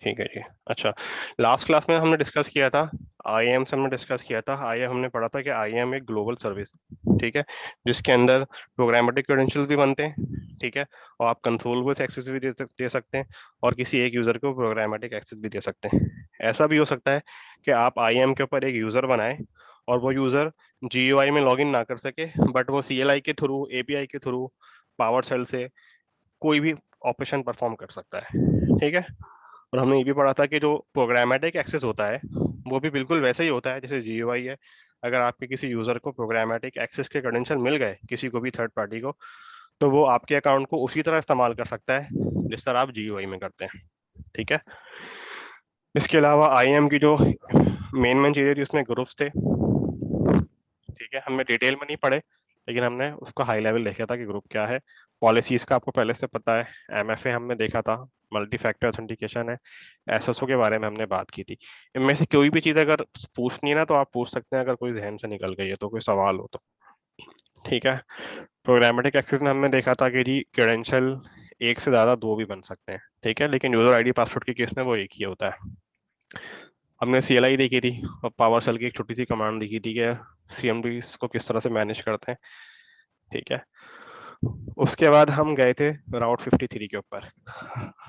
ठीक है जी। अच्छा, लास्ट क्लास में हमने डिस्कस किया था, आईएएम से हमने डिस्कस किया था। आईएएम हमने पढ़ा था कि आईएएम एक ग्लोबल सर्विस, ठीक है, जिसके अंदर प्रोग्रामेटिक क्रेडेंशियल्स भी बनते हैं, ठीक है, और आप कंसोल एक्सेस भी दे सकते हैं, और किसी एक यूजर को प्रोग्रामेटिक एक्सेस भी दे सकते हैं। ऐसा भी हो सकता है कि आप आईएएम के ऊपर एक यूजर बनाएं और वो यूजर जीयूआई में लॉगिन ना कर सके, बट वो सीएलआई के थ्रू, एपीआई के थ्रू, पावर शेल से कोई भी ऑपरेशन परफॉर्म कर सकता है, ठीक है। और हमने ये भी पढ़ा था कि जो प्रोग्रामेटिक एक्सेस होता है वो भी बिल्कुल वैसे ही होता है जैसे जीयूआई है। अगर आपके किसी यूजर को प्रोग्रामेटिक एक्सेस के क्रेडेंशियल मिल गए, किसी को भी थर्ड पार्टी को, तो वो आपके अकाउंट को उसी तरह इस्तेमाल कर सकता है जिस तरह आप जीयूआई में करते हैं, ठीक है। इसके अलावा आईएम की जो मेन मेन चीजें थी उसमें ग्रुप्स थे, ठीक है, हमने डिटेल में नहीं पढ़े, लेकिन हमने उसको हाई लेवल देखा था कि ग्रुप क्या है। पॉलिसीज का आपको पहले से पता है, एमएफए हमने देखा था, मल्टी फैक्टर ऑथेंटिकेशन है, एसएसओ के बारे में हमने बात की थी। इनमें से कोई भी चीज अगर पूछनी है ना तो आप पूछ सकते हैं, अगर कोई जहन से निकल गई है तो, कोई सवाल हो तो, ठीक है। प्रोग्रामेटिक एक्सेस में हमने देखा था कि जी क्रेडेंशियल एक से ज्यादा दो भी बन सकते हैं, ठीक है, लेकिन यूजर आईडी पासवर्ड के केस में वो एक ही होता है। हमने सीएलआई देखी थी और पावर शेल की एक छोटी सी कमांड देखी थी कि सीएमडी को किस तरह से मैनेज करते हैं, ठीक है। उसके बाद हम गए थे राउट 53 के ऊपर।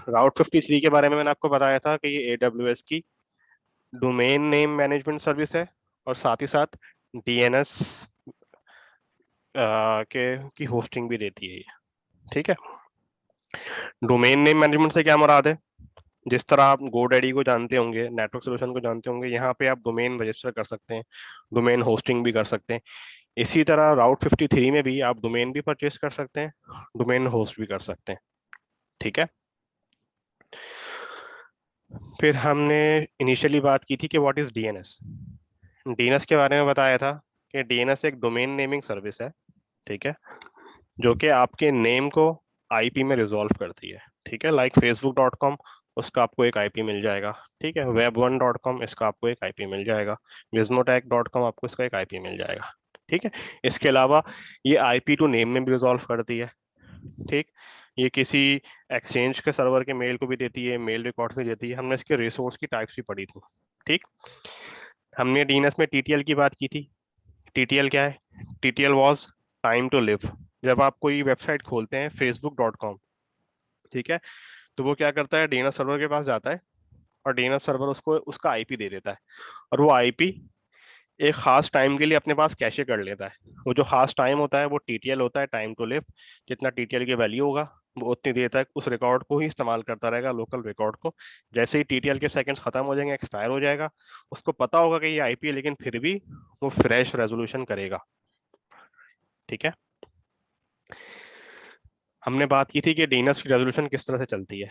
राउट 53 के बारे में मैंने आपको बताया था कि ये AWS की डोमेन नेम मैनेजमेंट सर्विस है, और साथ ही साथ डीएनएस के की होस्टिंग भी देती है ये, ठीक है। डोमेन नेम मैनेजमेंट से क्या मुराद है? जिस तरह आप GoDaddy को जानते होंगे, नेटवर्क सोल्यूशन को जानते होंगे, यहाँ पे आप डोमेन रजिस्टर कर सकते हैं, डोमेन होस्टिंग भी कर सकते हैं। इसी तरह राउट 53 में भी आप डोमेन भी परचेज कर सकते हैं, डोमेन होस्ट भी कर सकते हैं, ठीक है। फिर हमने इनिशियली बात की थी कि व्हाट इज डीएनएस। डीएनएस के बारे में बताया था कि डीएनएस एक डोमेन नेमिंग सर्विस है, ठीक है, जो कि आपके नेम को आईपी में रिजॉल्व करती है, ठीक है। लाइक facebook.com, उसका आपको एक आईपी मिल जाएगा, ठीक है। web1.com, इसका आपको एक आईपी मिल जाएगा। gizmotech.com, आपको इसका एक आईपी मिल जाएगा, ठीक है। इसके अलावा ये आईपी टू नेम में भी रिजॉल्व करती है, ठीक। ये किसी एक्सचेंज के सर्वर के मेल को भी देती है, मेल रिकॉर्ड भी देती है। हमने इसके रिसोर्स की टाइप्स भी पढ़ी थी, ठीक। हमने डीएनएस में टीटीएल की बात की थी। टीटीएल क्या है? TTL was time to live. जब आप कोई वेबसाइट खोलते हैं facebook.com, ठीक है, तो वो क्या करता है, डीएनएस सर्वर के पास जाता है और डीएनएस सर्वर उसको उसका आईपी दे देता है, और वो आईपी एक खास टाइम के लिए अपने पास कैशे कर लेता है। वो जो खास टाइम होता है वो टीटीएल होता है, टाइम टू लिव। जितना टीटीएल की वैल्यू होगा वो उतनी देर तक उस रिकॉर्ड को ही इस्तेमाल करता रहेगा, लोकल रिकॉर्ड को। जैसे ही टीटीएल के सेकंड्स खत्म हो जाएंगे, एक्सपायर हो जाएगा, उसको पता होगा कि ये आईपी है, लेकिन फिर भी वो फ्रेश रेजोल्यूशन करेगा, ठीक है। हमने बात की थी कि डीएनएस की रेजोल्यूशन किस तरह से चलती है।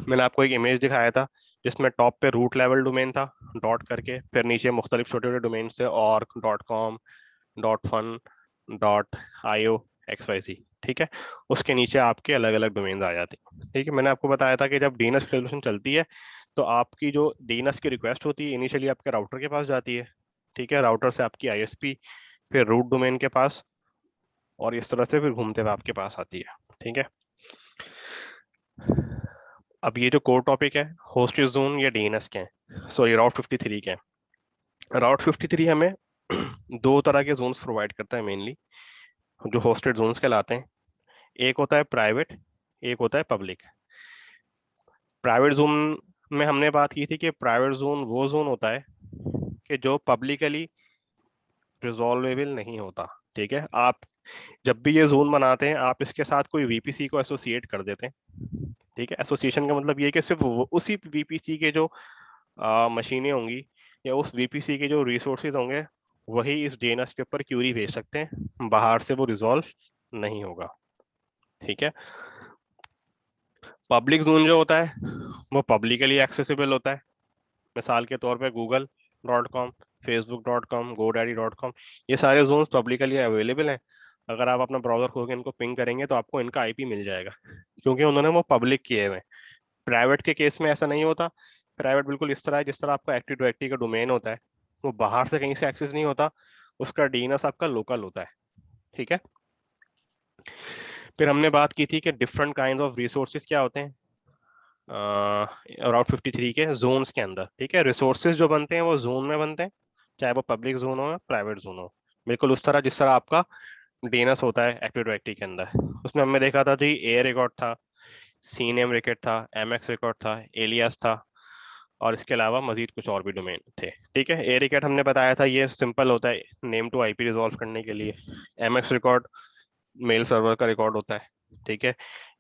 मैंने आपको एक इमेज दिखाया था जिसमें टॉप पे रूट लेवल डोमेन था, डॉट करके, फिर नीचे मुख्तलिफ छोटे छोटे डोमेन थे, org.com, .fun, .io, XYZ, ठीक है। उसके नीचे आपके अलग अलग डोमेन आ जाते हैं, ठीक है। मैंने आपको बताया था कि जब डीएनएस की रेजोल्यूशन चलती है तो आपकी जो डीएनएस की रिक्वेस्ट होती है इनिशियली आपके राउटर के पास जाती है, ठीक है, राउटर से आपकी आईएसपी, फिर रूट डोमेन के पास, और इस तरह से फिर घूमते हुए आपके पास आती है, ठीक है। अब ये जो कोर टॉपिक है, होस्टेड जोन या डीएनएस के हैं, सॉरी राउट 53 के हैं। राउट 53 हमें दो तरह के जोन्स प्रोवाइड करता है मेनली, जो होस्टेड जोन्स कहलाते हैं। एक होता है प्राइवेट, एक होता है पब्लिक। प्राइवेट जोन में हमने बात की थी कि प्राइवेट जोन वो जोन होता है कि जो पब्लिकली रिजॉल्वेबल नहीं होता, ठीक है। आप जब भी ये जोन बनाते हैं आप इसके साथ कोई वीपीसी को एसोसिएट कर देते हैं, ठीक है। एसोसिएशन का मतलब ये है कि सिर्फ उसी वीपीसी के जो मशीनें होंगी या उस वीपीसी के जो रिसोर्सेज होंगे वही इस डीएनएस के ऊपर क्यूरी भेज सकते हैं, बाहर से वो रिजॉल्व नहीं होगा, ठीक है। पब्लिक जोन जो होता है वो पब्लिकली एक्सेसिबल होता है। मिसाल के तौर पे google.com, facebook.com, godaddy.com, ये सारे जोन्स पब्लिकली अवेलेबल हैं। अगर आप अपना ब्राउजर खोल के इनको पिंग करेंगे तो आपको इनका आईपी मिल जाएगा, क्योंकि उन्होंने वो पब्लिक किए हुए हैं। प्राइवेट के केस में ऐसा नहीं होता। प्राइवेट बिल्कुल इस तरह है जिस तरह आपका एक्टिव डायरेक्टरी का डोमेन होता है, वो बाहर से कहीं से एक्सेस नहीं होता, उसका डीएनएस आपका लोकल होता है, ठीक है। फिर हमने बात की थी कि डिफरेंट काइंड ऑफ रिसोर्सेज क्या होते हैं। राउट 53 के जोन्स के अंदर, ठीक है। रिसोर्सेज जो बनते हैं वो जोन में बनते हैं, चाहे वो पब्लिक जोन हो या प्राइवेट जोन हो, बिल्कुल उस तरह जिस तरह आपका डीएनएस होता है एक्टिव डायरेक्टरी के अंदर। उसमें हमने देखा था जी ए रिकॉर्ड था, सी नेम रिकॉर्ड था, एमएक्स रिकॉर्ड था, एलियास था, और इसके अलावा मजीद कुछ और भी डोमेन थे, ठीक है। ए रिकॉर्ड हमने बताया था ये सिंपल होता है नेम टू आईपी रिजॉल्व करने के लिए। एमएक्स रिकॉर्ड मेल सर्वर का रिकॉर्ड होता है, ठीक है।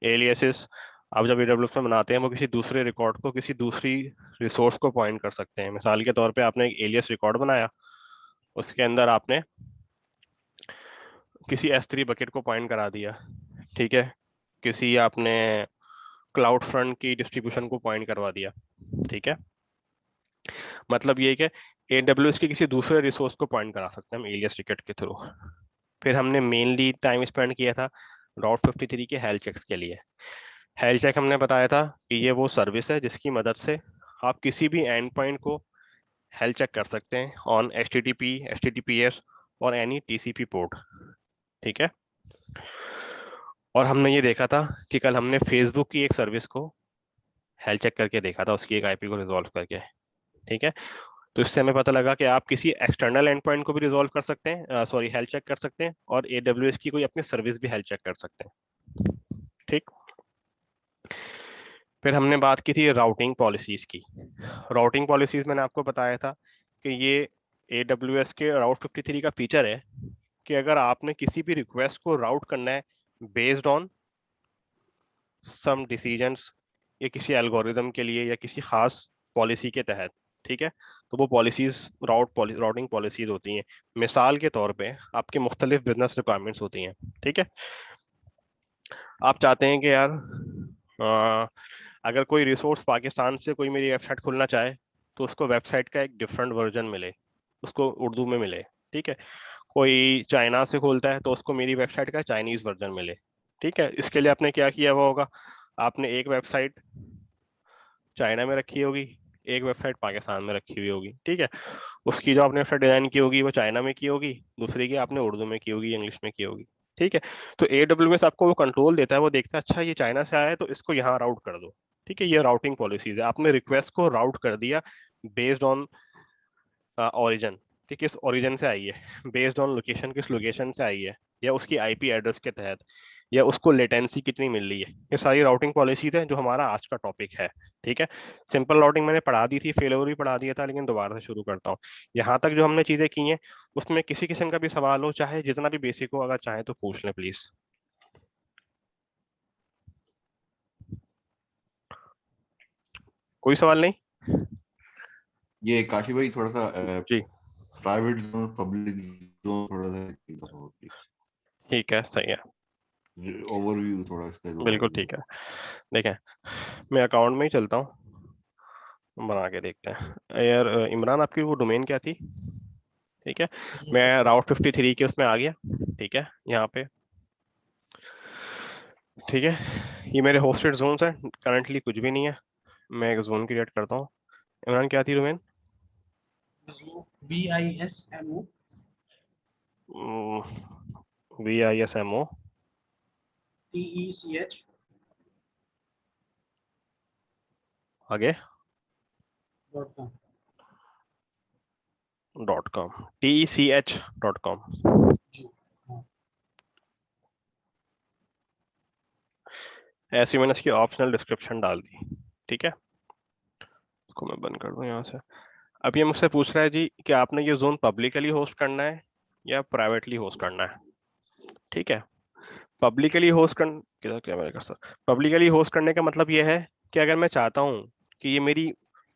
एलियासेस आप जब एडब्ल्यूएस में बनाते हैं वो किसी दूसरे रिकॉर्ड को किसी दूसरी रिसोर्स को पॉइंट कर सकते हैं। मिसाल के तौर पे आपने एक एलियस रिकॉर्ड बनाया, उसके अंदर आपने किसी S3 बकेट को पॉइंट करा दिया, ठीक है। किसी आपने क्लाउड फ्रंट की डिस्ट्रीब्यूशन को पॉइंट करवा दिया, ठीक है। मतलब ये कि AWS के किसी दूसरे रिसोर्स को पॉइंट करा सकते हैं हम एलियस रिकॉर्ड के थ्रू। फिर हमने मेनली टाइम स्पेंड किया था राउट 53 के हेल्थ चेक्स के लिए। हेल्थ चेक हमने बताया था कि ये वो सर्विस है जिसकी मदद से आप किसी भी एंड पॉइंट को हेल्थ चेक कर सकते हैं ऑन HTTP, HTTPS और एनी TCP पोर्ट, ठीक है। और हमने ये देखा था कि कल हमने फेसबुक की एक सर्विस को हेल्थ चेक करके देखा था, उसकी एक आईपी को रिजॉल्व करके, ठीक है। तो इससे हमें पता लगा कि आप किसी एक्सटर्नल एंड पॉइंट को भी रिजॉल्व कर सकते हैं, सॉरी हेल्थ चेक कर सकते हैं, और AWS की कोई अपनी सर्विस भी हेल्थ चेक कर सकते हैं, ठीक। फिर हमने बात की थी राउटिंग पॉलिसीज की। राउटिंग पॉलिसीज मैंने आपको बताया था कि ये AWS के राउट 53 का फीचर है कि अगर आपने किसी भी रिक्वेस्ट को राउट करना है बेस्ड ऑन सम डिसीजंस या किसी एल्गोरिदम के लिए या किसी खास पॉलिसी के तहत, ठीक है, तो वो पॉलिसीज राउटिंग पॉलिसीज होती हैं। मिसाल के तौर पे आपके मुख्तलिफ बिजनेस रिक्वायरमेंट्स होती हैं, ठीक है। आप चाहते हैं कि यार अगर कोई रिसोर्स पाकिस्तान से कोई मेरी वेबसाइट खुलना चाहे तो उसको वेबसाइट का एक डिफरेंट वर्जन मिले, उसको उर्दू में मिले, ठीक है। कोई चाइना से खोलता है तो उसको मेरी वेबसाइट का चाइनीज वर्जन मिले, ठीक है। इसके लिए आपने क्या किया हुआ होगा, आपने एक वेबसाइट चाइना में रखी होगी, एक वेबसाइट पाकिस्तान में रखी हुई होगी, ठीक है। उसकी जो आपने वेबसाइट डिजाइन की होगी वो चाइना में की होगी, दूसरी की आपने उर्दू में की होगी, इंग्लिश में की होगी, ठीक है। तो AWS आपको वो कंट्रोल देता है, वो देखता है अच्छा ये चाइना से आया है तो इसको यहाँ राउट कर दो, ठीक है। ये राउटिंग पॉलिसीज है, आपने रिक्वेस्ट को राउट कर दिया बेस्ड ऑन ओरिजिन कि किस ओरिजिन से आई है, बेस्ड ऑन लोकेशन किस लोकेशन से आई है, या उसकी आईपी एड्रेस के तहत, या उसको लेटेंसी कितनी मिल रही है। ये सारी राउटिंग पॉलिसीज है जो हमारा आज का टॉपिक है, ठीक है। सिंपल राउटिंग मैंने पढ़ा दी थी, फेलोवर भी पढ़ा दिया था, लेकिन दोबारा से शुरू करता हूँ। यहाँ तक जो हमने चीजें की हैं उसमें किसी किस्म का भी सवाल हो, चाहे जितना भी बेसिक हो, अगर चाहे तो पूछ लें प्लीज। कोई सवाल नहीं? ये काशी भाई थोड़ा सा जी प्राइवेट जोन पब्लिक जोन थोड़ा सा बताओ प्लीज, ठीक है, सही है, ओवरव्यू थोड़ा इसका दो भाई बिल्कुल मुझे। ठीक है। देखें, मैं अकाउंट में ही चलता हूँ, बना के देखते हैं। यार इमरान आपकी वो डोमेन क्या थी? ठीक है, मैं राउट 53 के उसमें आ गया, ठीक है, यहाँ पे, ठीक है। ये मेरे होस्टेड जोन्स हैं, करंटली कुछ भी नहीं है, मैं एक जोन क्रिएट करता हूँ। इमरान क्या थी डोमेन? VISMO VISMO TECH आगे .com .com TECH.com। जी हाँ। ऐसी मैंने इसकी ऑप्शनल डिस्क्रिप्शन डाल दी, ठीक है। इसको मैं बंद कर दूं यहाँ से। अब ये मुझसे पूछ रहा है जी कि आपने ये जोन पब्लिकली होस्ट करना है या प्राइवेटली होस्ट करना है, ठीक है। पब्लिकली होस्ट कर क्या मेरे सर, पब्लिकली होस्ट करने का मतलब ये है कि अगर मैं चाहता हूँ कि ये मेरी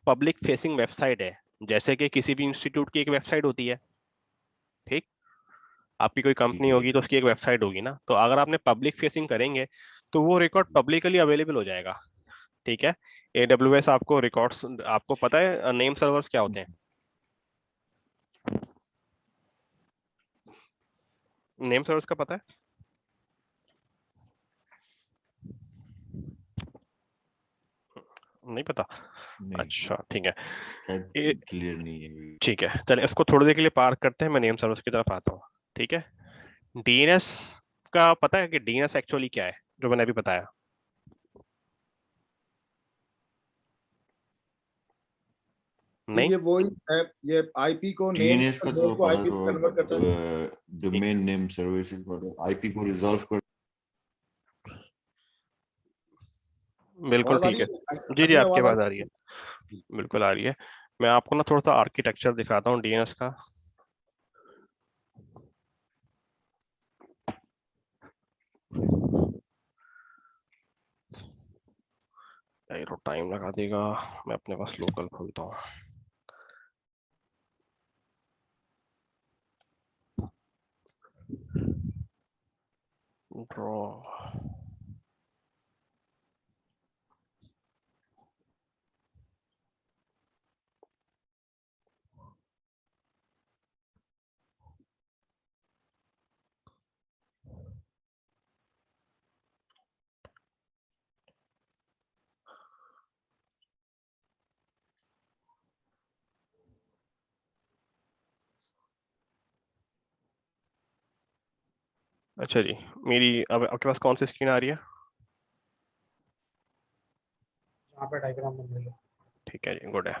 पब्लिक फेसिंग वेबसाइट है, जैसे कि किसी भी इंस्टीट्यूट की एक वेबसाइट होती है, ठीक, आपकी कोई कंपनी ठीक है। होगी तो उसकी एक वेबसाइट होगी ना, तो अगर आपने पब्लिक फेसिंग करेंगे तो वो रिकॉर्ड पब्लिकली अवेलेबल हो जाएगा, ठीक है। AWS आपको रिकॉर्ड्स, आपको पता है नेम सर्वर्स क्या होते हैं? नेम सर्वर्स का पता है? नहीं पता? नहीं अच्छा ठीक है। शायद ये क्लियर नहीं है। ठीक है, चलिए इसको थोड़ी देर के लिए पार्क करते हैं, मैं नेम सर्वर्स की तरफ आता हूँ, ठीक है। DNS का पता है कि DNS एक्चुअली क्या है, जो मैंने अभी बताया? नहीं, ये वही ऐप, ये आईपी को नेम डीएनएस का तो को पता आईपी थोड़ा, कन्वर्ट करता है। डोमेन नेम सर्विसेज आईपी को रिजॉल्व कर। बिल्कुल आवाज आ ठीक रही है। है? जी जी, असली आपकी आवाज आ आवाज आ रही रही है, है? बिल्कुल आ रही है। मैं आपको ना थोड़ा सा आर्किटेक्चर दिखाता हूँ डीएनएस का। यार टाइम लगा देगा, मैं अपने पास लोकल खोलता हूँ। ड्रॉ, अच्छा जी। मेरी अब आपके पास कौन सी स्क्रीन आ रही है? जहाँ पे डायग्राम बन रही है। ठीक है जी, गुड है।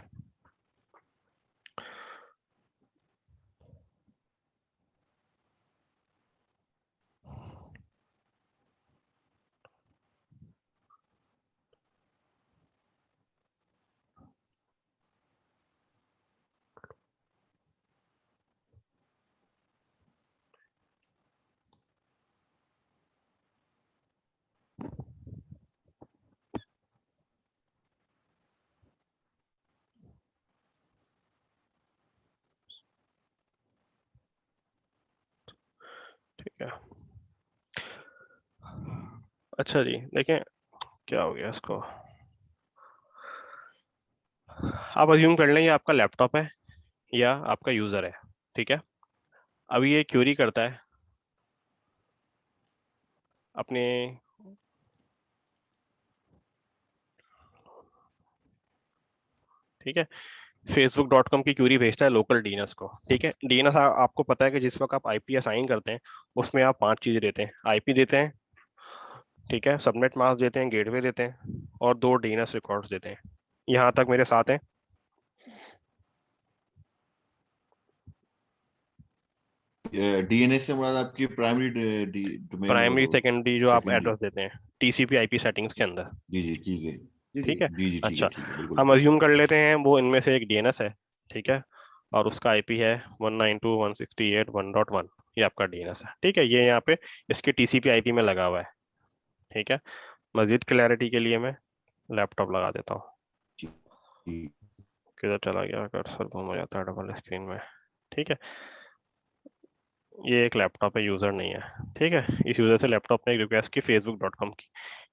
ठीक है, अच्छा जी, देखें क्या हो गया इसको। आप अज्यूम कर लें ये आपका लैपटॉप है या आपका यूजर है, ठीक है। अभी ये क्यूरी करता है अपने, ठीक है, facebook.com की क्यूरी भेजता है लोकल डीएनएस को, ठीक है। डीएनएस आपको पता है कि जिस वक्त आप आईपी असाइन करते हैं उसमें आप 5 चीजें देते हैं, आईपी देते हैं, ठीक है, सबनेट मास्क देते हैं, गेटवे देते हैं और 2 डीएनएस रिकॉर्ड्स देते हैं। यहाँ तक मेरे साथ हैं? डीएनएस से मुराद आपकी प्राइमरी डोमेन और प्राइमरी सेकेंडरी जो आप सेकेंडरी। एड्रेस देते हैं टीसीपी आईपी सेटिंग्स के अंदर, जी जी ठीक है। जी जी ठीक है। जी जी ठीक है अच्छा, ठीक है बिल्कुल हम बिल्कुल। अज्यूम कर लेते हैं वो इनमें से एक डीएनएस है, ठीक है, और उसका आईपी है 192.168.1.1, ये आपका डीएनएस है, ठीक है। ये यहाँ पे इसके टीसीपी आईपी में लगा हुआ है, ठीक है। मजीद क्लैरिटी के लिए मैं लैपटॉप लगा देता हूँ। जी जी किधर चला गया कर्सर, गुम हो जाता है डबल स्क्रीन में, ठीक है। ये एक लैपटॉप है, यूजर नहीं है, ठीक है। इस यूजर से लैपटॉप ने एक रिक्वेस्ट की facebook.com की,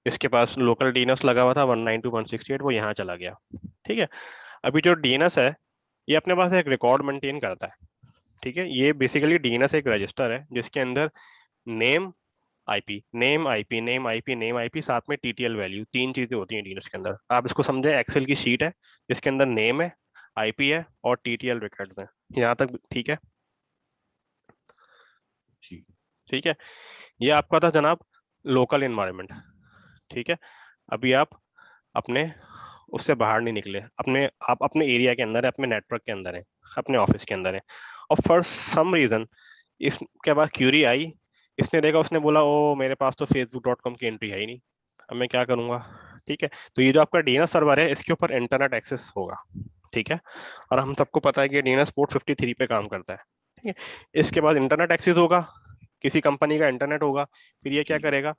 इसके पास लोकल डीएनएस लगा हुआ था 192.168, वो यहाँ चला गया, ठीक है। अभी जो डीएनएस है ये अपने पास एक रिकॉर्ड मेंटेन करता है, ठीक है। ये बेसिकली डीएनएस एक रजिस्टर है जिसके अंदर name IP, name IP, name IP, name IP, साथ में टीटीएल वैल्यू, 3 चीजें होती हैं डीएनएस के अंदर। आप इसको समझे एक्सेल की शीट है जिसके अंदर नेम है, आईपी है और टीटीएल रिकॉर्ड्स हैं, यहाँ तक ठीक है? ठीक ठीक है, ये आपका था जनाब लोकल इन्वायरमेंट, ठीक है। अभी आप अपने उससे बाहर नहीं निकले, आप अपने एरिया के अंदर है, अपने नेटवर्क के अंदर है, अपने ऑफिस के अंदर है, और फॉर सम रीजन इसके बाद क्यूरी आई, इसने देखा, उसने बोला ओ मेरे पास तो facebook.com की एंट्री है ही नहीं, अब मैं क्या करूंगा, ठीक है। तो ये जो आपका डीएनएस सर्वर है इसके ऊपर इंटरनेट एक्सेस होगा, ठीक है, और हम सबको पता है कि डीएनएस पोर्ट 53 पे काम करता है, ठीक है। इसके बाद इंटरनेट एक्सेस होगा, किसी कंपनी का इंटरनेट होगा, फिर ये क्या ठीक करेगा,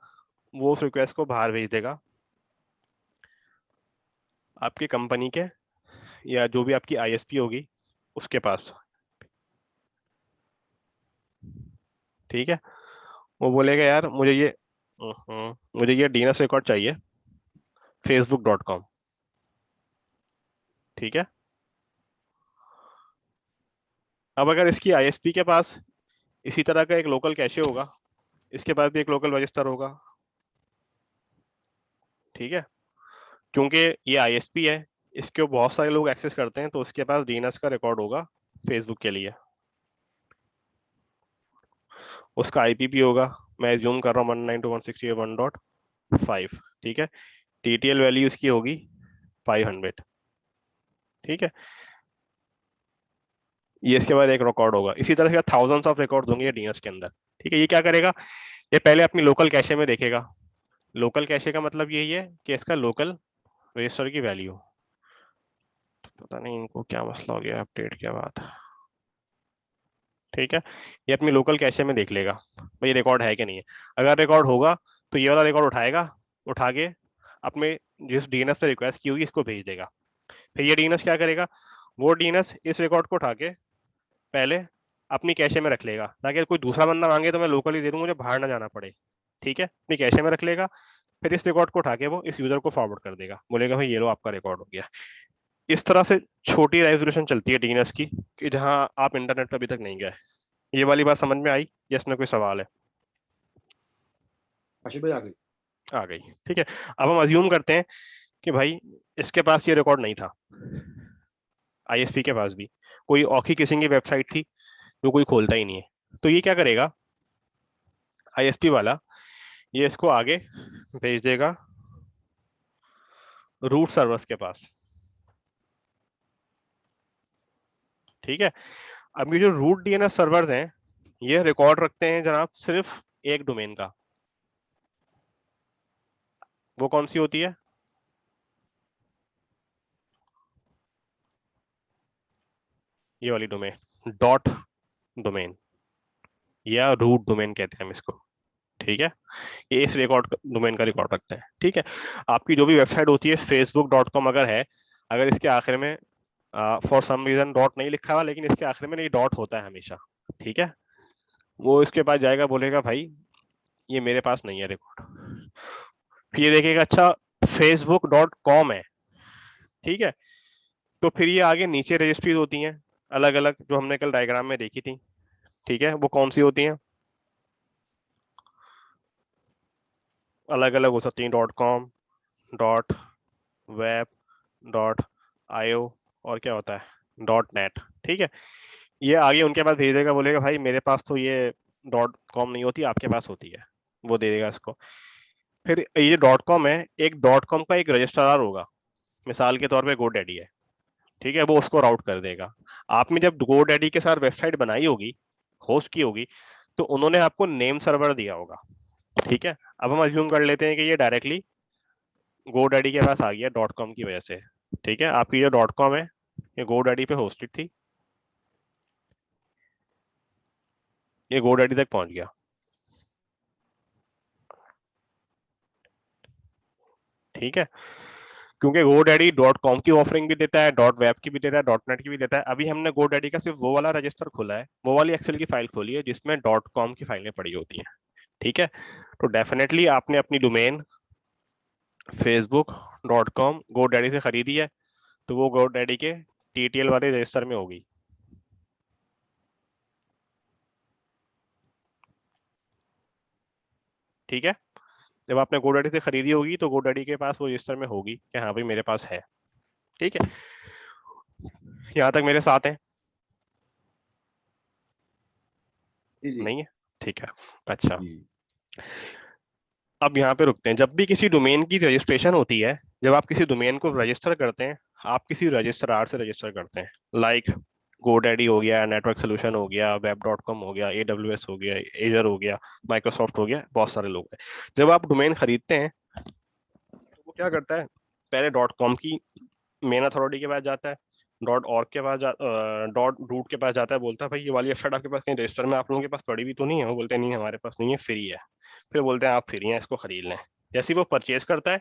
वो उस रिक्वेस्ट को बाहर भेज देगा आपकी कंपनी के या जो भी आपकी आईएसपी होगी उसके पास, ठीक है। वो बोलेगा यार मुझे ये डीएनएस रिकॉर्ड चाहिए facebook.com, ठीक है। अब अगर इसकी आईएसपी के पास इसी तरह का एक लोकल कैशे होगा, इसके पास भी एक लोकल रजिस्टर होगा, ठीक है। क्योंकि ये आईएसपी है, इसके बहुत सारे लोग एक्सेस करते हैं, तो उसके पास डीएनएस का रिकॉर्ड होगा फेसबुक के लिए, उसका आईपी होगा, मैं जूम कर रहा हूँ 192.168.1.5, ठीक है। टीटीएल वैल्यू इसकी होगी 500, ठीक है। ये इसके बाद एक रिकॉर्ड होगा। इसी तरह से थाउजेंड्स ऑफ रिकॉर्ड्स होंगे डीएनएस के अंदर, ठीक है। ये क्या करेगा, ये पहले अपनी लोकल कैशे में देखेगा। लोकल कैशे का मतलब यही है कि इसका लोकल रजिस्टर की वैल्यू, पता नहीं इनको क्या मसला हो गया अपडेट के बाद, ठीक है। ये अपनी लोकल कैशे में देख लेगा भाई रिकॉर्ड है कि नहीं है। अगर रिकॉर्ड होगा तो ये वाला रिकॉर्ड उठाएगा, उठा के अपने जिस डीएनएस ने रिक्वेस्ट की होगी इसको भेज देगा। फिर ये डीएनएस क्या करेगा, वो डीएनएस इस रिकॉर्ड को उठा के पहले अपनी कैशे में रख लेगा, ताकि कोई दूसरा बंदा मांगे तो मैं लोकली दे दूं, मुझे बाहर ना जाना पड़े, ठीक है। अपनी कैशे में रख लेगा, फिर इस रिकॉर्ड को उठा के वो इस यूजर को फॉरवर्ड कर देगा, बोलेगा भाई ये लो आपका रिकॉर्ड हो गया। इस तरह से छोटी रेजोल्यूशन चलती है डीएनएस की, कि जहां आप इंटरनेट पर अभी तक नहीं गए। ये वाली बात समझ में आई या इसमें कोई सवाल है? आशीष भाई आ गई। आ गई, ठीक है। अब हम अज्यूम करते हैं कि भाई इसके पास ये रिकॉर्ड नहीं था, आईएसपी के पास भी कोई औखी किसिंग की वेबसाइट थी जो कोई खोलता ही नहीं है। तो ये क्या करेगा आईएसपी वाला, ये इसको आगे भेज देगा रूट सर्वर्स के पास, ठीक है। अब ये जो रूट डीएनएस सर्वर्स हैं ये रिकॉर्ड रखते हैं जनाब सिर्फ एक डोमेन का। वो कौन सी होती है, ये वाली डोमेन, डॉट डोमेन या रूट डोमेन कहते हैं हम इसको, ठीक है। ये इस रिकॉर्ड डोमेन का रिकॉर्ड रखते हैं, ठीक है। आपकी जो भी वेबसाइट होती है facebook.com अगर है, अगर इसके आखिर में फॉर सम रीजन डॉट नहीं लिखा हुआ, लेकिन इसके आखिर में नहीं डॉट होता है हमेशा, ठीक है। वो इसके पास जाएगा, बोलेगा भाई ये मेरे पास नहीं है रिकॉर्ड। फिर ये देखेगा अच्छा facebook.com है, ठीक है। तो फिर ये आगे नीचे रजिस्ट्रीज होती हैं अलग अलग, जो हमने कल डायग्राम में देखी थी, ठीक है। वो कौन सी होती हैं, अलग अलग हो सकती हैं, .com, .web, .io और क्या होता है .net, ठीक है। ये आगे उनके पास भेज देगा, बोलेगा भाई मेरे पास तो ये .com नहीं होती, आपके पास होती है, वो दे देगा इसको। फिर ये .com है, एक .com का एक रजिस्ट्रार होगा, मिसाल के तौर पे GoDaddy है, ठीक है। वो उसको राउट कर देगा। आपने जब GoDaddy के साथ वेबसाइट बनाई होगी, होस्ट की होगी, तो उन्होंने आपको नेम सर्वर दिया होगा, ठीक है। अब हम अज्यूम कर लेते हैं कि ये डायरेक्टली GoDaddy के पास आ गया .com की वजह से, ठीक है। आपकी जो .com है ये GoDaddy पे होस्टेड थी, ये GoDaddy तक पहुंच गया, ठीक है। क्योंकि GoDaddy.com की ऑफरिंग भी देता है, .web की भी देता है, .net की भी देता है। अभी हमने GoDaddy का सिर्फ वो वाला रजिस्टर खोला है, वो वाली एक्सेल की फाइल खोली है जिसमें .com की फाइलें पड़ी होती हैं, ठीक है। तो डेफिनेटली आपने अपनी डोमेन facebook.com GoDaddy से खरीदी है, तो वो GoDaddy के TTL वाले रजिस्टर में होगी, ठीक है। जब आपने GoDaddy से खरीदी होगी तो GoDaddy के पास वो रजिस्टर में होगी कि हाँ भाई मेरे पास है, ठीक है। यहाँ तक मेरे साथ हैं? जी जी नहीं है, ठीक है। अच्छा, जी अब यहाँ पे रुकते हैं। जब भी किसी डोमेन की रजिस्ट्रेशन होती है, जब आप किसी डोमेन को रजिस्टर करते हैं, आप किसी रजिस्ट्रार से रजिस्टर करते हैं, लाइक GoDaddy हो गया, नेटवर्क सोल्यूशन हो गया, web.com हो गया, AWS हो गया, एजर हो गया, माइक्रोसॉफ्ट हो गया, बहुत सारे लोग हैं। जब आप डोमेन खरीदते हैं तो वो क्या करता है, पहले .com की मेन अथॉरिटी के पास जाता है, .org के पास .root के पास जाता है, बोलता है भाई ये वाली वेबसाइट आपके पास कहीं रजिस्टर में आप लोगों के पास पड़ी भी तो नहीं है? वो बोलते हैं नहीं हमारे पास नहीं है, फ्री है। फिर बोलते हैं आप फ्री हैं, इसको खरीद लें। जैसे ही वो परचेज करता है,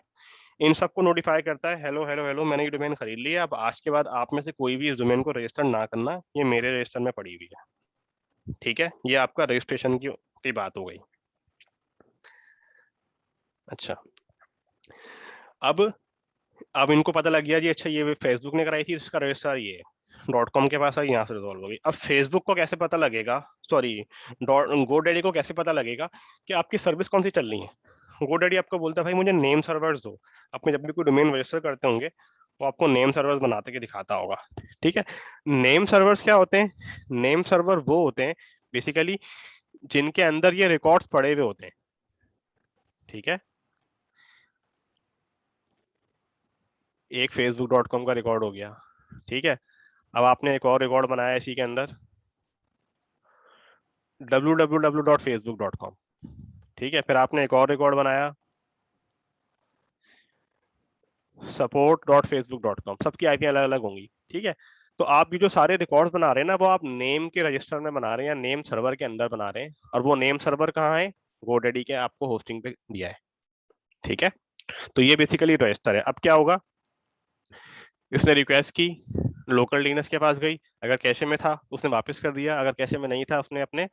इन सबको नोटिफाई करता है, हेलो हेलो हेलो मैंने ये डोमेन खरीद लिया, अब आज के बाद आप में से कोई भी इस डोमेन को रजिस्टर ना करना, ये मेरे रजिस्टर में पड़ी हुई है, ठीक है। ये आपका रजिस्ट्रेशन की बात हो गई। अच्छा, अब इनको पता लग गया जी, अच्छा ये फेसबुक ने कराई थी, इसका रजिस्टर ये .com के पास है, यहाँ से रिजॉल्व हो गई। अब फेसबुक को कैसे पता लगेगा, सॉरी GoDaddy को कैसे पता लगेगा कि आपकी सर्विस कौन सी चल रही है? GoDaddy आपको बोलता है भाई मुझे नेम सर्वर्स दो। आपने जब भी कोई डोमेन रजिस्टर करते होंगे तो आपको नेम सर्वर्स बनाते के दिखाता होगा, ठीक है। नेम सर्वर्स क्या होते हैं? नेम सर्वर वो होते हैं बेसिकली जिनके अंदर ये रिकॉर्ड्स पड़े हुए होते हैं, ठीक है। एक facebook.com का रिकॉर्ड हो गया, ठीक है। अब आपने एक और रिकॉर्ड बनाया इसी के अंदर www.facebook.com, ठीक है। फिर आपने एक और रिकॉर्ड बनाया support.facebook.com, सबकी आईपी अलग अलग होंगी, ठीक है। तो आप ये जो सारे रिकॉर्ड्स बना रहे हैं ना, वो आप नेम के रजिस्टर में बना रहे हैं या नेम सर्वर के अंदर बना रहे हैं, और वो नेम सर्वर कहाँ है, GoDaddy के आपको होस्टिंग पे दिया है, ठीक है। तो ये बेसिकली रजिस्टर है। अब क्या होगा, इसने रिक्वेस्ट की, लोकल डीएनएस के पास गई, अगर कैशे में था उसने वापस कर दिया, अगर कैशे में नहीं था उसने अपने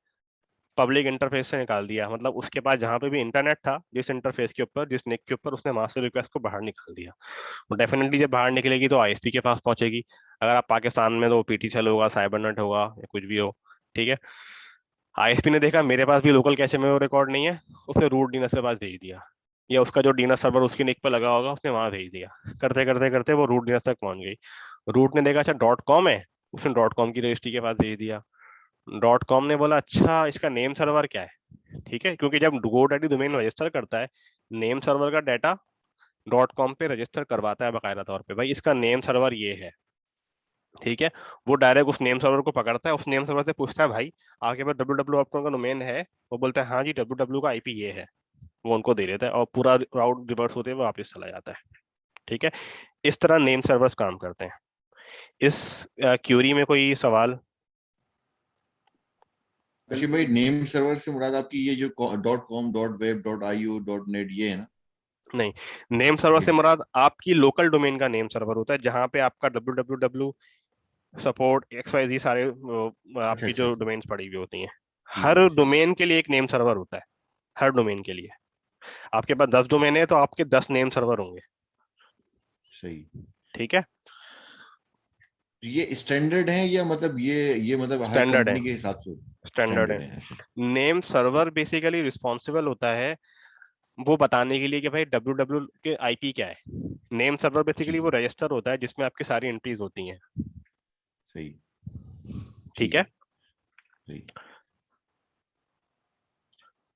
पब्लिक इंटरफेस से निकाल दिया, मतलब उसके पास जहां पे भी इंटरनेट था, जिस इंटरफेस के ऊपर, जिस निक के ऊपर, उसने वहां से रिक्वेस्ट को बाहर निकाल दिया। तो डेफिनेटली जब बाहर निकलेगी तो आईएसपी के पास पहुंचेगी। अगर आप पाकिस्तान में तो पीटीसीएल होगा, साइबरनेट होगा, या कुछ भी हो, ठीक है। आईएसपी ने देखा मेरे पास भी लोकल कैशे में वो रिकॉर्ड नहीं है, उसने रूट डीएनएस के पास भेज दिया, या उसका जो डीएनएस सर्वर उसकी निक पर लगा होगा उसने वहां भेज दिया। करते करते करते वो रूट डीएनएस तक पहुंच गई। रूट ने देखा अच्छा डॉट कॉम है, उसने डॉट कॉम की रजिस्ट्री के पास भेज दिया। डॉट कॉम ने बोला अच्छा इसका नेम सर्वर क्या है, ठीक है, क्योंकि जब GoDaddy डोमेन रजिस्टर करता है, नेम सर्वर का डाटा डॉट कॉम पे रजिस्टर करवाता है बाकायदा तौर पे, भाई इसका नेम सर्वर ये है, ठीक है। वो डायरेक्ट उस नेम सर्वर को पकड़ता है, उस नेम सर्वर से पूछता है भाई आपके पास www.com का डोमेन है, वो बोलता है हाँ जी www का आईपी ये है, वो उनको दे देता है और पूरा राउट रिवर्स होते हुए वापस चला जाता है, ठीक है। इस तरह नेम सर्वर्स काम करते हैं। इस क्यूरी में कोई सवाल? अच्छा भाई, नेम सर्वर से मुराद आपकी ये जो .com .web.io.net ये है ना? नहीं, नेम सर्वर ये से मुराद आपकी लोकल डोमेन का नेम सर्वर होता है, जहां पे आपका www सपोर्ट XYZ सारे अच्छा आपकी अच्छा जो अच्छा, डोमेन्स पड़ी हुई होती हैं। ठीक हर है ठीक है, डोमेन के लिए एक नेम सर्वर होता है, हर डोमेन के लिए। आपके पास 10 डोमेन है तो आपके 10 नेम सर्वर होंगे, सही। ठीक है। तो ये स्टैंडर्ड है या मतलब ये मतलब हर स्टैंडर्ड है, कंपनी के हिसाब से स्टैंडर्ड है। स्टैंडर्ड है? अच्छा नेम सर्वर बेसिकली रिस्पॉन्सिबल होता है वो बताने के लिए कि भाई www के आईपी क्या है। नेम सर्वर बेसिकली ठीक वो है, रजिस्टर होता है जिसमें आपकी सारी एंट्रीज होती हैं, सही, ठीक ठीक है। है, सही।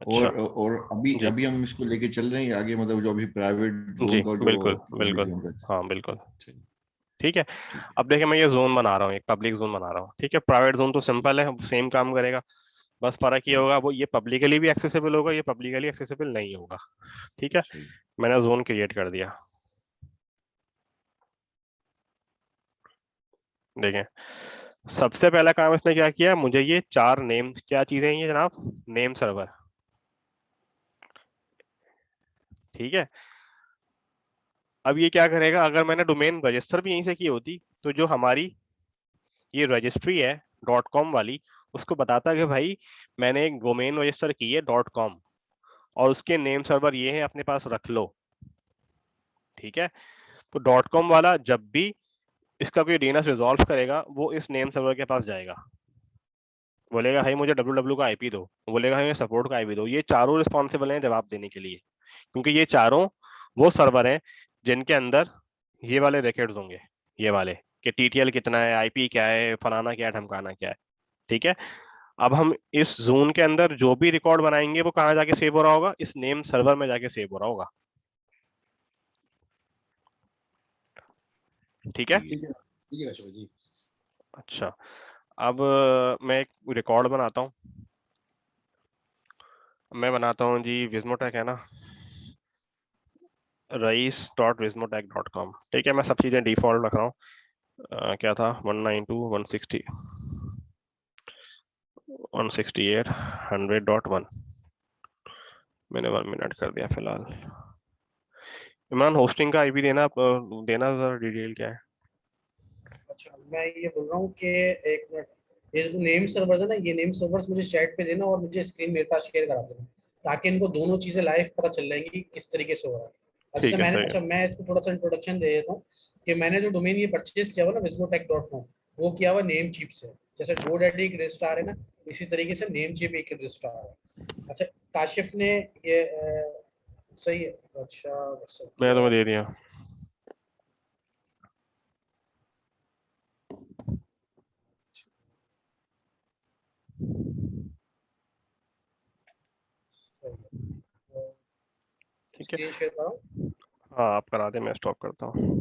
अच्छा, और अभी जी अभी हम इसको लेके चल रहे हैं आगे, मतलब जो अभी प्राइवेट जी, जोन का जो बिल्कुल पब्लिक बिल्कुल, जोन का, हाँ बिल्कुल, चलिए ठीक है। ठीक है। अब देखिए मैं ये जोन बना रहा हूँ, एक पब्लिक जोन बना रहा हूँ, ठीक है। प्राइवेट जोन तो सिंपल है, सेम काम करेगा, बस फर्क ये सही होगा वो ये पब्लिकली भी एक्सेसिबल होगा, ये पब्लिकली एक्सेसिबल नहीं होगा, ठीक है। सही। मैंने जोन क्रिएट कर दिया, देखें। सबसे पहला काम इसने क्या किया, मुझे ये 4 नेम, क्या चीजें हैं ये जनाब, नेम सर्वर, ठीक है। अब ये क्या करेगा, अगर मैंने डोमेन रजिस्टर भी यहीं से की होती तो जो हमारी ये रजिस्ट्री है .com वाली, उसको बताता कि भाई मैंने एक डोमेन रजिस्टर की है .com और उसके नेम सर्वर ये है, अपने पास रख लो, ठीक है। तो .com वाला जब भी इसका कोई डीएनएस रिजॉल्व करेगा वो इस नेम सर्वर के पास जाएगा, बोलेगा भाई मुझे www का आईपी दो, बोलेगा भाई सपोर्ट का आईपी दो। ये चारों रिस्पॉन्सिबल हैं जवाब देने के लिए, क्योंकि ये चारों वो सर्वर हैं जिनके अंदर ये वाले रिकॉर्ड्स होंगे, ये वाले कि टीटीएल कितना है, आईपी क्या है, फलाना क्या है, ढमकाना क्या है, ठीक है। अब हम इस जोन के अंदर जो भी रिकॉर्ड बनाएंगे वो कहाँ जाके सेव हो रहा होगा, इस नेम सर्वर में जाके सेव हो रहा होगा, ठीक है। ठीक है। ठीक है अशोक जी। अच्छा, अब मैं एक रिकॉर्ड बनाता हूँ, मैं बनाता हूँ जी, विस्मोटेक है ना, rais.vismotech.com, ठीक है। मैं सब चीजें डिफॉल्ट रख रहा हूँ। क्या था 192 168 100.1, मैंने 1 मिनट कर दिया फिलहाल। इमरान होस्टिंग का आईपी देना, देना जरा डिटेल क्या है। अच्छा, मैं ये बोल रहा हूँ कि एक मिनट, ये जो नेम सर्वर्स है ना, ये नेम सर्वर्स मुझे चैट पे देना और मुझे स्क्रीन मेरे पास शेयर करा देना, ताकि इनको दोनों चीजें लाइव पता चल जाएंगी किस तरीके से हो रहा है। अब जैसे ठीक है, मैंने, सही है। अच्छा मैं इसको थोड़ा सा इंट्रोडक्शन दे देता हूँ कि मैंने जो डोमेन ये परचेज किया हुआ ना vismotech.com, वो किया हुआ नेम चीप से। जैसे GoDaddy एक रजिस्ट्रार है ना, इसी तरीके से नेम चीप एक रजिस्ट्रार है। अच्छा, काशिफ ने ये सही है। अच्छा बस हो मैं गया। तुम्हें दे दिया। सही है, ठीक है, स्क्रीन शेयर करो। हाँ आप करा दे, मैं स्टॉप करता हूँ।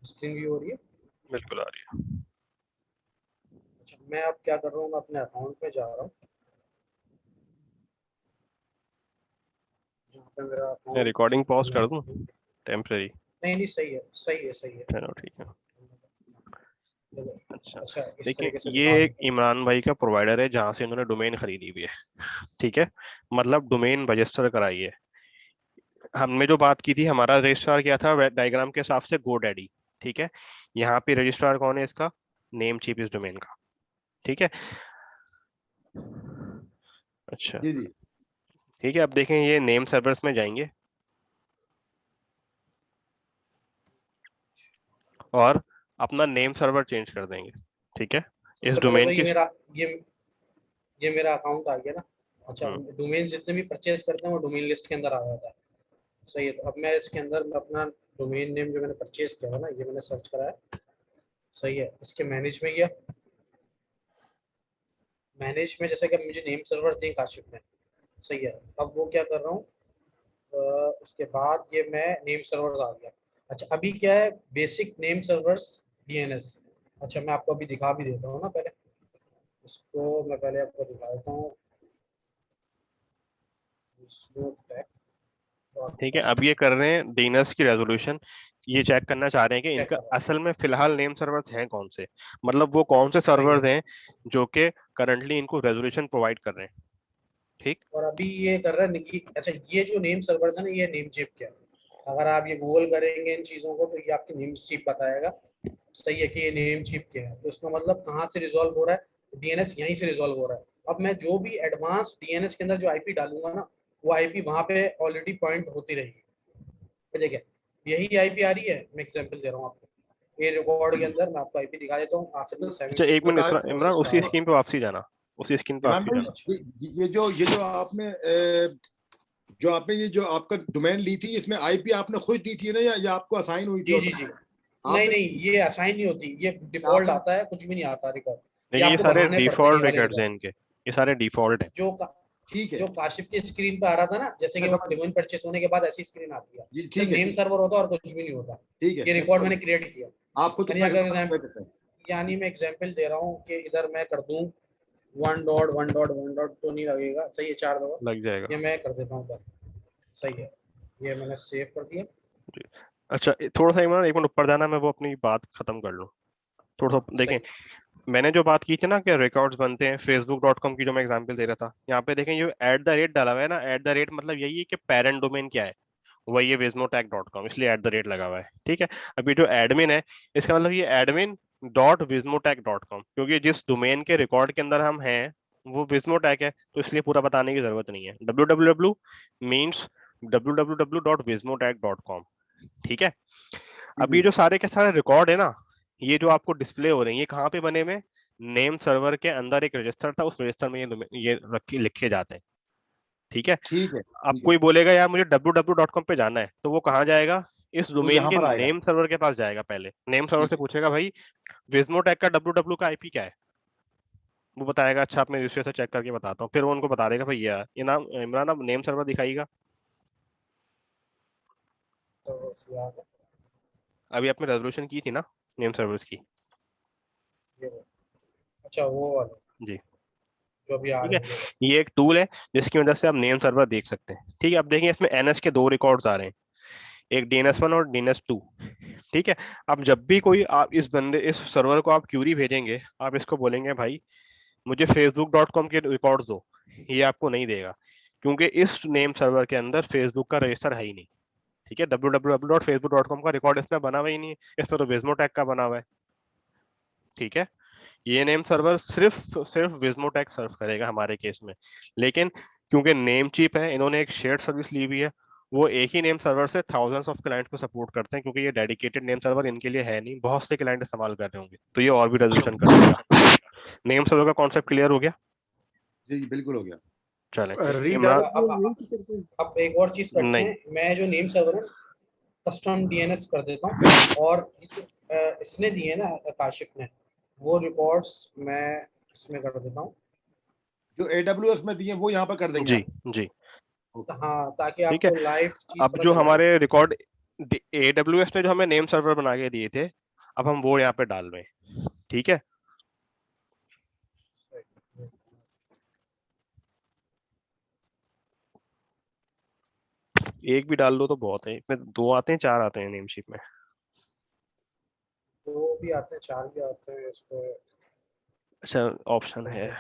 स्क्रीन व्यू हो रही है? बिल्कुल आ रही है। अच्छा, मैं अब क्या कर रहा हूँ, मैं अपने अकाउंट में जा रहा हूँ, जहाँ पे मेरा मैं अकाउंट रिकॉर्डिंग पॉज कर दूं टेम्परेरी? नहीं नहीं, सही है सही है सही है। चलो ठीक है। देखो, अच्छा अच्छा इस देखिए, तरीके से ये दिखा एक देता इमरान भाई का प्रोवाइडर है जहां से इन्होंने डोमेन खरीदी हुई है, ठीक है, मतलब डोमेन रजिस्टर कराई है। हमने जो बात की थी, हमारा रजिस्ट्रार क्या था डायग्राम के हिसाब से गोडैडी, ठीक है। यहाँ पे रजिस्ट्रार कौन है इसका? नेम चीप इस डोमेन का, ठीक है। अच्छा जी जी ठीक है, अब देखें ये नेम सर्वर्स में जाएंगे और अपना नेम सर्वर चेंज कर देंगे, ठीक है, इस सबसे पहले तो डोमेन की। ये मेरा अकाउंट आ गया ना। अच्छा, हम्म, डोमेन जितने भी परचेज करते हैं वो डोमेन लिस्ट के अंदर आ जाता है। सही है, तो अब मैं इसके अंदर मैं अपना डोमेन नेम जो मैंने परचेज किया था ना, ये मैंने सर्च करा है। सही है, इसके मैनेज में गया। मैनेज में जैसे कि मुझे नेम सर्वर थे काशिफ में। सही है, अब वो क्या कर रहा हूँ, उसके बाद ये मैं नेम सर्वर्स आ गया। अच्छा, अभी क्या है, बेसिक नेम सर्वर्स डीएनएस। अच्छा, मैं आपको अभी दिखा भी देता हूँ ना, पहले इसको मैं पहले आपको दिखा देता हूँ। ठीक है, अब ये कर रहे हैं डीएनएस की रेजोल्यूशन, ये चेक करना चाह रहे हैं कि चेक इनका कर रहा हूँ। असल में फिलहाल नेम सर्वर्स हैं कौन से, मतलब वो कौन से सही है, सर्वर्स हैं जो कि करंटली इनको रेजोल्यूशन प्रोवाइड कर रहे हैं, ठीक। और अभी ये कर रहा है कि अच्छा, ये जो नेम सर्वर्स है ना, ये नेम चिप क्या है। अगर आप ये गूगल करेंगे इन चीज़ों को तो ये आपकी नेम चिप बताएगा। सही है, कि ये नेम चिप क्या है, तो इसका मतलब कहाँ से रिजॉल्व हो रहा है, डीएनएस यहीं से रिजॉल्व हो रहा है। अब मैं जो भी एडवांस डीएनएस के अंदर जो आईपी डालूंगा ना, वो आईपी वहाँ पे ऑलरेडी पॉइंट होती रहेगी। ये देखिए, यही आईपी आ रही है, मैं एग्जांपल दे रहा हूँ आपको। ये रिकॉर्ड के अंदर मैं आपको आईपी दिखा देता हूँ, आखिर में अच्छा एक मिनट 74 प्रकाश इमरान, उसी स्टार है। स्क्रीन पे वापसी जाना, उसी स्क्रीन पे इमरान वापसी भाई, जाना। अच्छा, जो आपने ये जो आपका डोमेन ली थी, इसमें आईपी आपने खुद दी थी ना, या आपको असाइन हुई थी? जी और जी जी, नहीं आपने नहीं, ये असाइन नहीं होती, ये डिफॉल्ट आपने आता है, कुछ भी नहीं आता रिकॉर्ड। ये देखिए ये आपको सारे बनाने पड़ते हैं ये डिफॉल्ट वाले रिकॉर्ड्स रिकॉर्ड। हैं इनके, ये सारे डिफॉल्ट हैं। जो ठीक है, जो काशिफ की स्क्रीन पे आ रहा था ना, जैसे कि मैं वो समझ, डिमांड परचेस होने के बाद ऐसी स्क्रीन आती है। जी सिर्फ ठीक है, नेम ठीक सर्वर होता है और कुछ भी नहीं होता। ठीक है, ये मैं रिकॉर्ड समझ, मैंने क्रिएट किया। आप खुद यानी मैं अगर समझ सकता हूँ। यानी मैं एग्जांपल दे रहा हूँ कि इधर मैं कर दूं 1.1.1. तो नहीं लगेगा, सही है, 4 दफा। लग जाएगा। ये मैं कर देता हूँ उधर। सही है, ये मैंने सेव कर दिया। जी। अच्छा थोड़ा सा इमरान, एक मिनट ऊपर जाना, मैं वो अपनी बात खत्म कर लूँ थोड़ा हाँ सा। सही देखें, मैंने जो बात की थी ना कि रिकॉर्ड्स बनते हैं facebook.com की, जो मैं एग्जांपल दे रहा था, यहाँ पे देखें ये @ डाला हुआ है ना, @ मतलब यही है कि पेरेंट डोमेन क्या है, वही है vismotech.com, इसलिए @ लगा हुआ है, ठीक है। अभी जो एडमिन है, इसका मतलब ये admin.vismotech.com, क्योंकि जिस डोमेन के रिकॉर्ड के अंदर हम हैं वो विस्मोटैक है, तो इसलिए पूरा बताने की जरूरत नहीं है। www मीन्स www.vismotech.com, ठीक है। अब ये जो सारे के सारे रिकॉर्ड है ना, ये जो आपको डिस्प्ले हो रहे हैं, ये कहाँ पे बने हुए? नेम सर्वर के अंदर एक रजिस्टर था, उस रजिस्टर में ये रखे लिखे जाते हैं, ठीक है। ठीक है, अब ठीक है, कोई बोलेगा यार मुझे www.com पे जाना है, तो वो कहाँ जाएगा? इस वो डोमेन यहाँ के पर आएगा। नेम सर्वर के पास जाएगा, पहले नेम सर्वर ठीक से है, पूछेगा भाई विस्मोटेक का www का आईपी क्या है, वो बताएगा अच्छा अपने रजिस्टर से चेक करके बताता हूँ, फिर वो उनको बता देगा भैया ये नाम इमरान, अब नेम सर्वर दिखाएगा। तो बस याद है, अभी आपने रेजोल्यूशन की थी ना नेम सर्वर्स की। ये वो। अच्छा, वो वाला जी जो अभी आ ठीक रहे है, हैं, ये वो। ये एक टूल है जिसकी मदद से आप नेम सर्वर देख सकते हैं, ठीक है। अब देखिए इसमें एनएस के 2 रिकॉर्ड्स आ रहे हैं, एक DNS1 और DNS2, ठीक है। अब जब भी कोई आप इस सर्वर को आप क्यूरी भेजेंगे, आप इसको बोलेंगे भाई मुझे facebook.com के रिकॉर्ड्स दो, ये आपको नहीं देगा, क्योंकि इस नेम सर्वर के अंदर फेसबुक का रजिस्टर है ही नहीं, ठीक है। www.facebook.com का रिकॉर्ड इसमें बना हुआ ही नहीं है, इसमें तो विस्मोटैक का बना हुआ है, ठीक है। ये नेम सर्वर सिर्फ सिर्फ विस्मोटैक सर्व करेगा हमारे केस में, लेकिन क्योंकि नेम चीप है, इन्होंने एक शेयर्ड सर्विस ली हुई है, वो एक ही नेम सर्वर से थाउजेंड्स ऑफ क्लाइंट को सपोर्ट करते हैं, क्योंकि ये डेडिकेटेड नेम सर्वर इनके लिए है नहीं, बहुत से क्लाइंट इस्तेमाल कर रहे होंगे, तो ये और भी रेजोल्यूशन कर देगा। नेम सर्वर का कॉन्सेप्ट क्लियर हो गया? जी जी, बिल्कुल हो गया। चले रीड इमरान। अच्छा, अब एक और चीज करते नहीं हैं, मैं जो नेम सर्वर है कस्टम डीएनएस कर देता हूँ। और ये जो इसने दिए ना काशिफ ने, वो रिकॉर्ड्स मैं इसमें कर देता हूँ। जो AWS में दिए वो यहाँ पर कर देंगे जी आप। जी। हाँ, ताकि ठीक है, आपको लाइव चीज अब पता जो चल जाए। हमारे रिकॉर्ड AWS ने जो हमें नेम सर्वर बना के दिए थे, अब हम वो यहाँ पे डाल रहे हैं। ठीक है, एक भी डाल दो तो बहुत है, इसमें 2 आते हैं 4 आते हैं नेमशीट में। 2 भी आते हैं, 4 भी आते हैं इस पे। अच्छा, ऑप्शन है।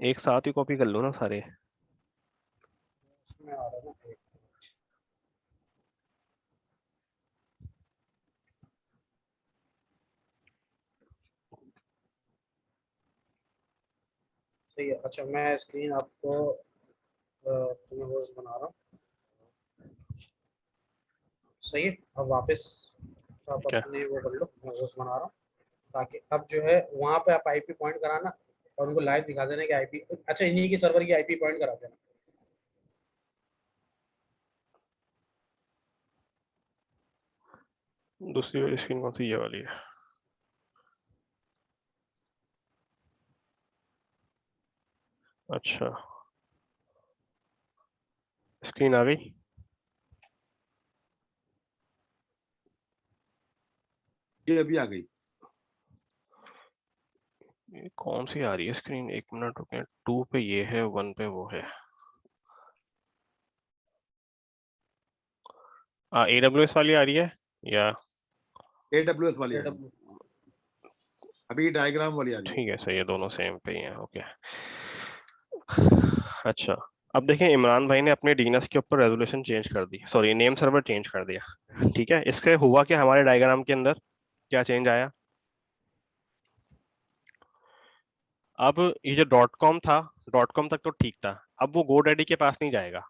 एक साथ ही कॉपी कर लो ना सारे। उसमें आ रहा है ना, एक सही है। अच्छा, मैं स्क्रीन आपको तुम्हें होस्ट बना रहा हूँ। सही है, अब वापस आप क्या? अपने वो कर लो, मैं होस्ट बना रहा हूँ, ताकि अब जो है वहां पे आप आईपी पॉइंट कराना और उनको लाइव दिखा देना कि आईपी, अच्छा इन्हीं की सर्वर की आईपी पॉइंट करा देना। दूसरी वाली स्क्रीन कौन सी? ये वाली है। अच्छा, स्क्रीन आ गई। ये अभी आ गई। ये कौन सी आ रही है स्क्रीन? एक मिनट रुके, 2 पे ये है, 1 पे वो है। AWS वाली आ रही है या? AWS वाली आ रही है, अभी डायग्राम वाली आ रही है। ठीक है, सही है, दोनों सेम पे ही हैं। ओके। अच्छा, अब देखें, इमरान भाई ने अपने डीएनएस के ऊपर रेजोल्यूशन चेंज कर दी, सॉरी नेम सर्वर चेंज कर दिया। ठीक है, इससे हुआ कि हमारे डायग्राम के अंदर क्या चेंज आया? अब ये जो .com था, .com तक तो ठीक था, अब वो GoDaddy के पास नहीं जाएगा।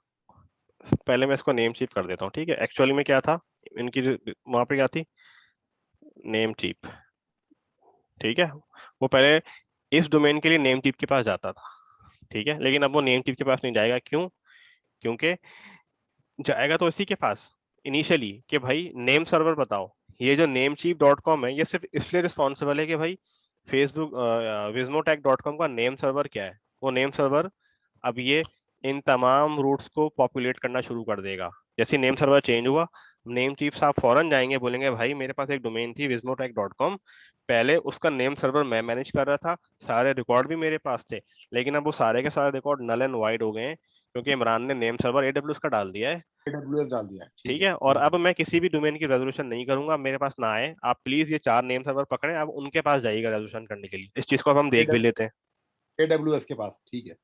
पहले मैं इसको नेम चीप कर देता हूँ। ठीक है, एक्चुअली में क्या था इनकी वहां पे, क्या थी? Namecheap. ठीक है, वो पहले इस डोमेन के लिए नेम चीप के पास जाता था। ठीक है, लेकिन अब वो नेम चीप के पास नहीं जाएगा। क्यों? क्योंकि जाएगा तो इसी के पास इनिशियली कि भाई नेम सर्वर बताओ। ये जो namecheap.com है, ये सिर्फ इसलिए रिस्पॉन्सिबल है कि भाई फेसबुक vismotech.com का नेम सर्वर क्या है, वो नेम सर्वर अब ये इन तमाम रूट्स को पॉपुलेट करना शुरू कर देगा। जैसे नेम सर्वर चेंज हुआ, नेम चीफ साहब फौरन जाएंगे, बोलेंगे भाई मेरे पास एक डोमेन थी vismotech.com, पहले उसका नेम सर्वर मैं मैनेज कर रहा था, सारे रिकॉर्ड भी मेरे पास थे, लेकिन अब वो सारे के सारे रिकॉर्ड नल एंड वाइड हो गए हैं क्योंकि इमरान ने नेम सर्वर AWS का डाल दिया है। AWS डाल दिया है, ठीक ठीक है। है, और अब मैं किसी भी डोमेन की रेजोल्यूशन नहीं करूंगा, मेरे पास ना आए। आप प्लीज ये 4 नेम सर्वर पकड़े, आप उनके पास जाइएगा रेजोल्यूशन करने के लिए। इस चीज को अब हम देख भी लेते हैं। AWS के पास, ठीक है।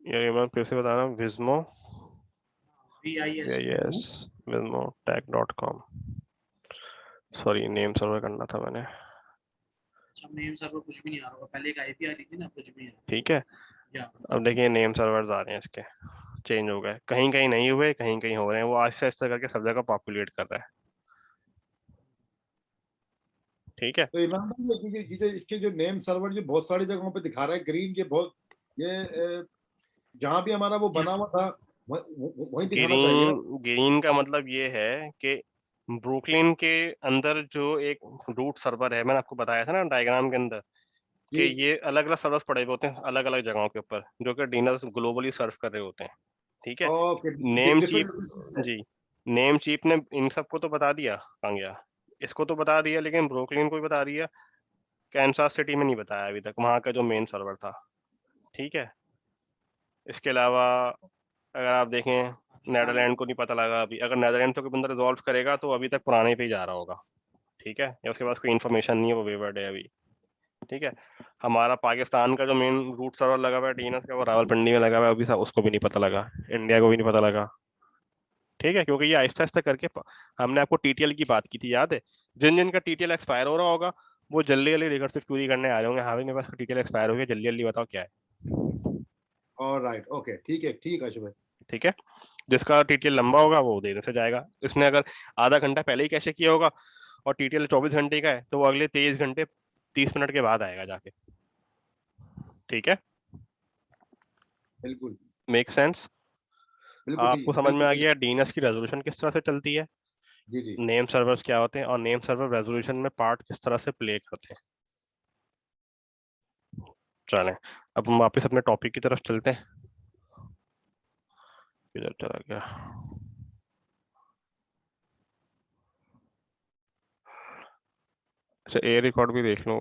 ये मैं फिर से बता रहा हूँ, VIS vismotech.com। Sorry, name server करना था मैंने। नेम सर्वर कुछ भी नहीं आ रहा होगा, पहले एक आईपी आ रही थी ना, कुछ भी है। ठीक है, अब देखिए नेम सर्वर्स आ रहे हैं इसके, चेंज हो गए, कहीं कहीं नहीं हुए, कहीं कहीं हो रहे हैं। वो आहिस्ता आहिस्ता करके सब जगह पॉपुलेट कर रहा है। ठीक है, तो इमरान भाई, ये जो इसके जो नेम सर्वर जो बहुत सारी जगहों पे दिखा रहा है ग्रीन, ये बहुत, ये जहां भी हमारा वो बना हुआ था वहीं दिखाना चाहिए ना। ग्रीन ग्रीन का मतलब ये है कि ब्रुकलिन के अंदर जो एक रूट सर्वर है, मैंने आपको बताया था ना डायग्राम के अंदर, कि ये ये अलग अलग सर्वर्स पड़े हुए होते हैं अलग अलग जगहों के ऊपर, जो कि डीनर्स ग्लोबली सर्व कर रहे होते हैं। ठीक है, ओके, नेम चीप, डिफरेंट है। जी, नेम चीप ने इन सबको तो बता दिया, कहाँ गया, इसको तो बता दिया, लेकिन ब्रुकलिन को भी बता दिया, कैंसास सिटी में नहीं बताया अभी तक, वहां का जो मेन सर्वर था। ठीक है, इसके अलावा अगर आप देखें, नेदरलैंड को नहीं पता लगा अभी। अगर नेदरलैंड तो कोई बंदा रिजॉल्व करेगा तो अभी तक पुराने पे ही जा रहा होगा। ठीक है, या उसके पास कोई इन्फॉर्मेशन नहीं है, वो वेवर्ड है अभी। ठीक है, हमारा पाकिस्तान का जो मेन रूट सर्वर लगा हुआ है डीएनएस का, वो रावलपिंडी में लगा हुआ है, अभी उसको भी नहीं पता लगा, इंडिया को भी नहीं पता लगा। ठीक है, क्योंकि ये आहिस्ता आहिस्ता करके हमने आपको टीटीएल की बात की थी, याद है? जिन जिन का टीटीएल एक्सपायर हो रहा होगा, वो जल्दी जल्दी रिकर्सिव क्यूरी करने आ रहे होंगे, हाँ भाई मेरे पास टीटीएल एक्सपायर हो गया, जल्दी जल्दी बताओ क्या है। ऑलराइट, ओके, ठीक है शुभ। ठीक है, जिसका टीटीएल लंबा होगा वो देने से जाएगा। इसने अगर आधा घंटा पहले ही कैसे किया होगा, और टीटीएल 24 घंटे का है तो वो अगले 23 घंटे 30 मिनट के बाद आएगा जाके। ठीक है, बिल्कुल मेक सेंस? बिल्कुल आपको ठीक, समझ में बिल्कुल आ ठीक। गया डीएनएस की रेजोल्यूशन किस तरह से चलती है, जी जी नेम सर्वर्स क्या होते हैं और नेम सर्वर रेजोल्यूशन में पार्ट किस तरह से प्ले करते हैं। चलें अब हम वापस अपने टॉपिक की तरफ चलते हैं। किधर चला गया? अच्छा, ए रिकॉर्ड भी देख लो,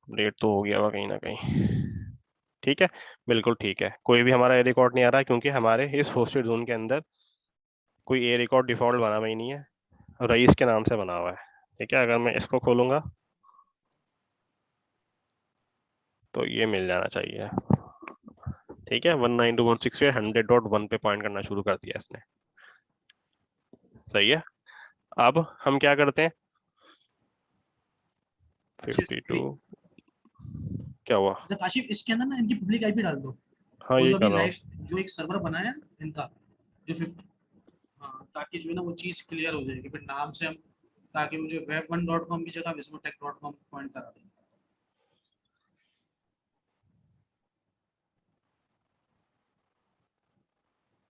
अपडेट तो हो गया होगा कहीं ना कहीं। ठीक है, बिल्कुल ठीक है, कोई भी हमारा ए रिकॉर्ड नहीं आ रहा है क्योंकि हमारे इस होस्टेड जोन के अंदर कोई ए रिकॉर्ड डिफॉल्ट बना हुआ ही नहीं है, रईस के नाम से बना हुआ है। ठीक है, अगर मैं इसको खोलूंगा तो ये मिल जाना चाहिए। ठीक है, 192.168.100.1 पे पॉइंट करना शुरू कर दिया इसने। सही है, अब हम क्या करते हैं, 52 क्या हुआ? अच्छा काशिफ, इसके अंदर ना इनकी पब्लिक आईपी डाल दो, हाँ वो ये जो कर अभी रहा हूँ। लाइव जो एक सर्वर बनाया है इनका, जो 50, हाँ, ताकि जो है ना वो चीज क्लियर हो जाएगी फिर नाम से हम, ताकि वो जो web1.com की जगह vismotech.com पॉइंट करा दें।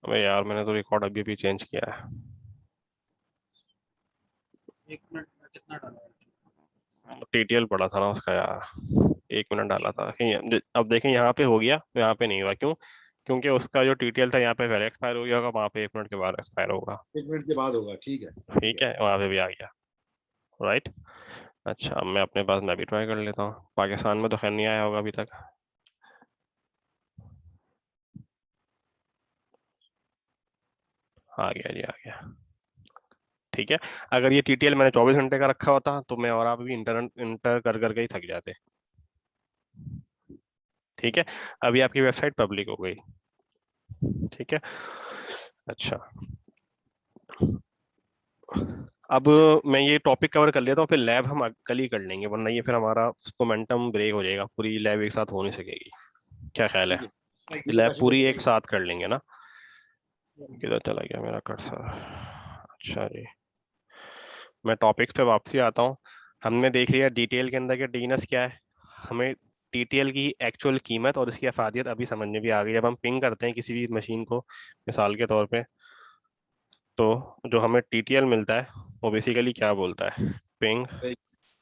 अबे यार मैंने तो रिकॉर्ड अभी अभी चेंज किया है। 1 मिनट में कितना डाला है? टीटीएल पड़ा था ना उसका यार, 1 मिनट डाला था। अब देखें यहाँ पे हो गया, यहाँ पे नहीं हुआ, क्यों? क्योंकि उसका जो टीटीएल था यहाँ पे पहले एक्सपायर हो गया होगा, वहाँ पे 1 मिनट के बाद एक्सपायर होगा। 1 मिनट के बाद होगा, ठीक है। ठीक है, वहाँ पे भी आ गया, राइट। अच्छा, अब मैं अपने पास मैं भी ट्राई कर लेता हूँ। पाकिस्तान में तो खैर नहीं आया होगा अभी तक। आ गया जी, आ गया। ठीक है, अगर ये टीटीएल मैंने 24 घंटे का रखा होता तो मैं और आप भी इंटर कर करके ही थक जाते। ठीक है, अभी आपकी वेबसाइट पब्लिक हो गई। ठीक है, अच्छा अब मैं ये टॉपिक कवर कर लेता हूँ, फिर लैब हम कल ही कर लेंगे, वरना ये फिर हमारा मोमेंटम ब्रेक हो जाएगा, पूरी लैब एक साथ हो नहीं सकेगी। क्या ख्याल है? ठीक है, Right. ठीक है लैब काशिफ पूरी भाई, एक साथ कर लेंगे ना? किधर चला गया मेरा कर्सर? अच्छा जी, मैं टॉपिक पे वापसी आता हूँ। हमने देख लिया डिटेल के अंदर कि डीएनएस क्या है, हमें टीटीएल की एक्चुअल कीमत और इसकी अफादियत अभी समझ में भी आ गई। जब हम पिंग करते हैं किसी भी मशीन को मिसाल के तौर पे, तो जो हमें टीटीएल मिलता है वो बेसिकली क्या बोलता है, पिंग। सही,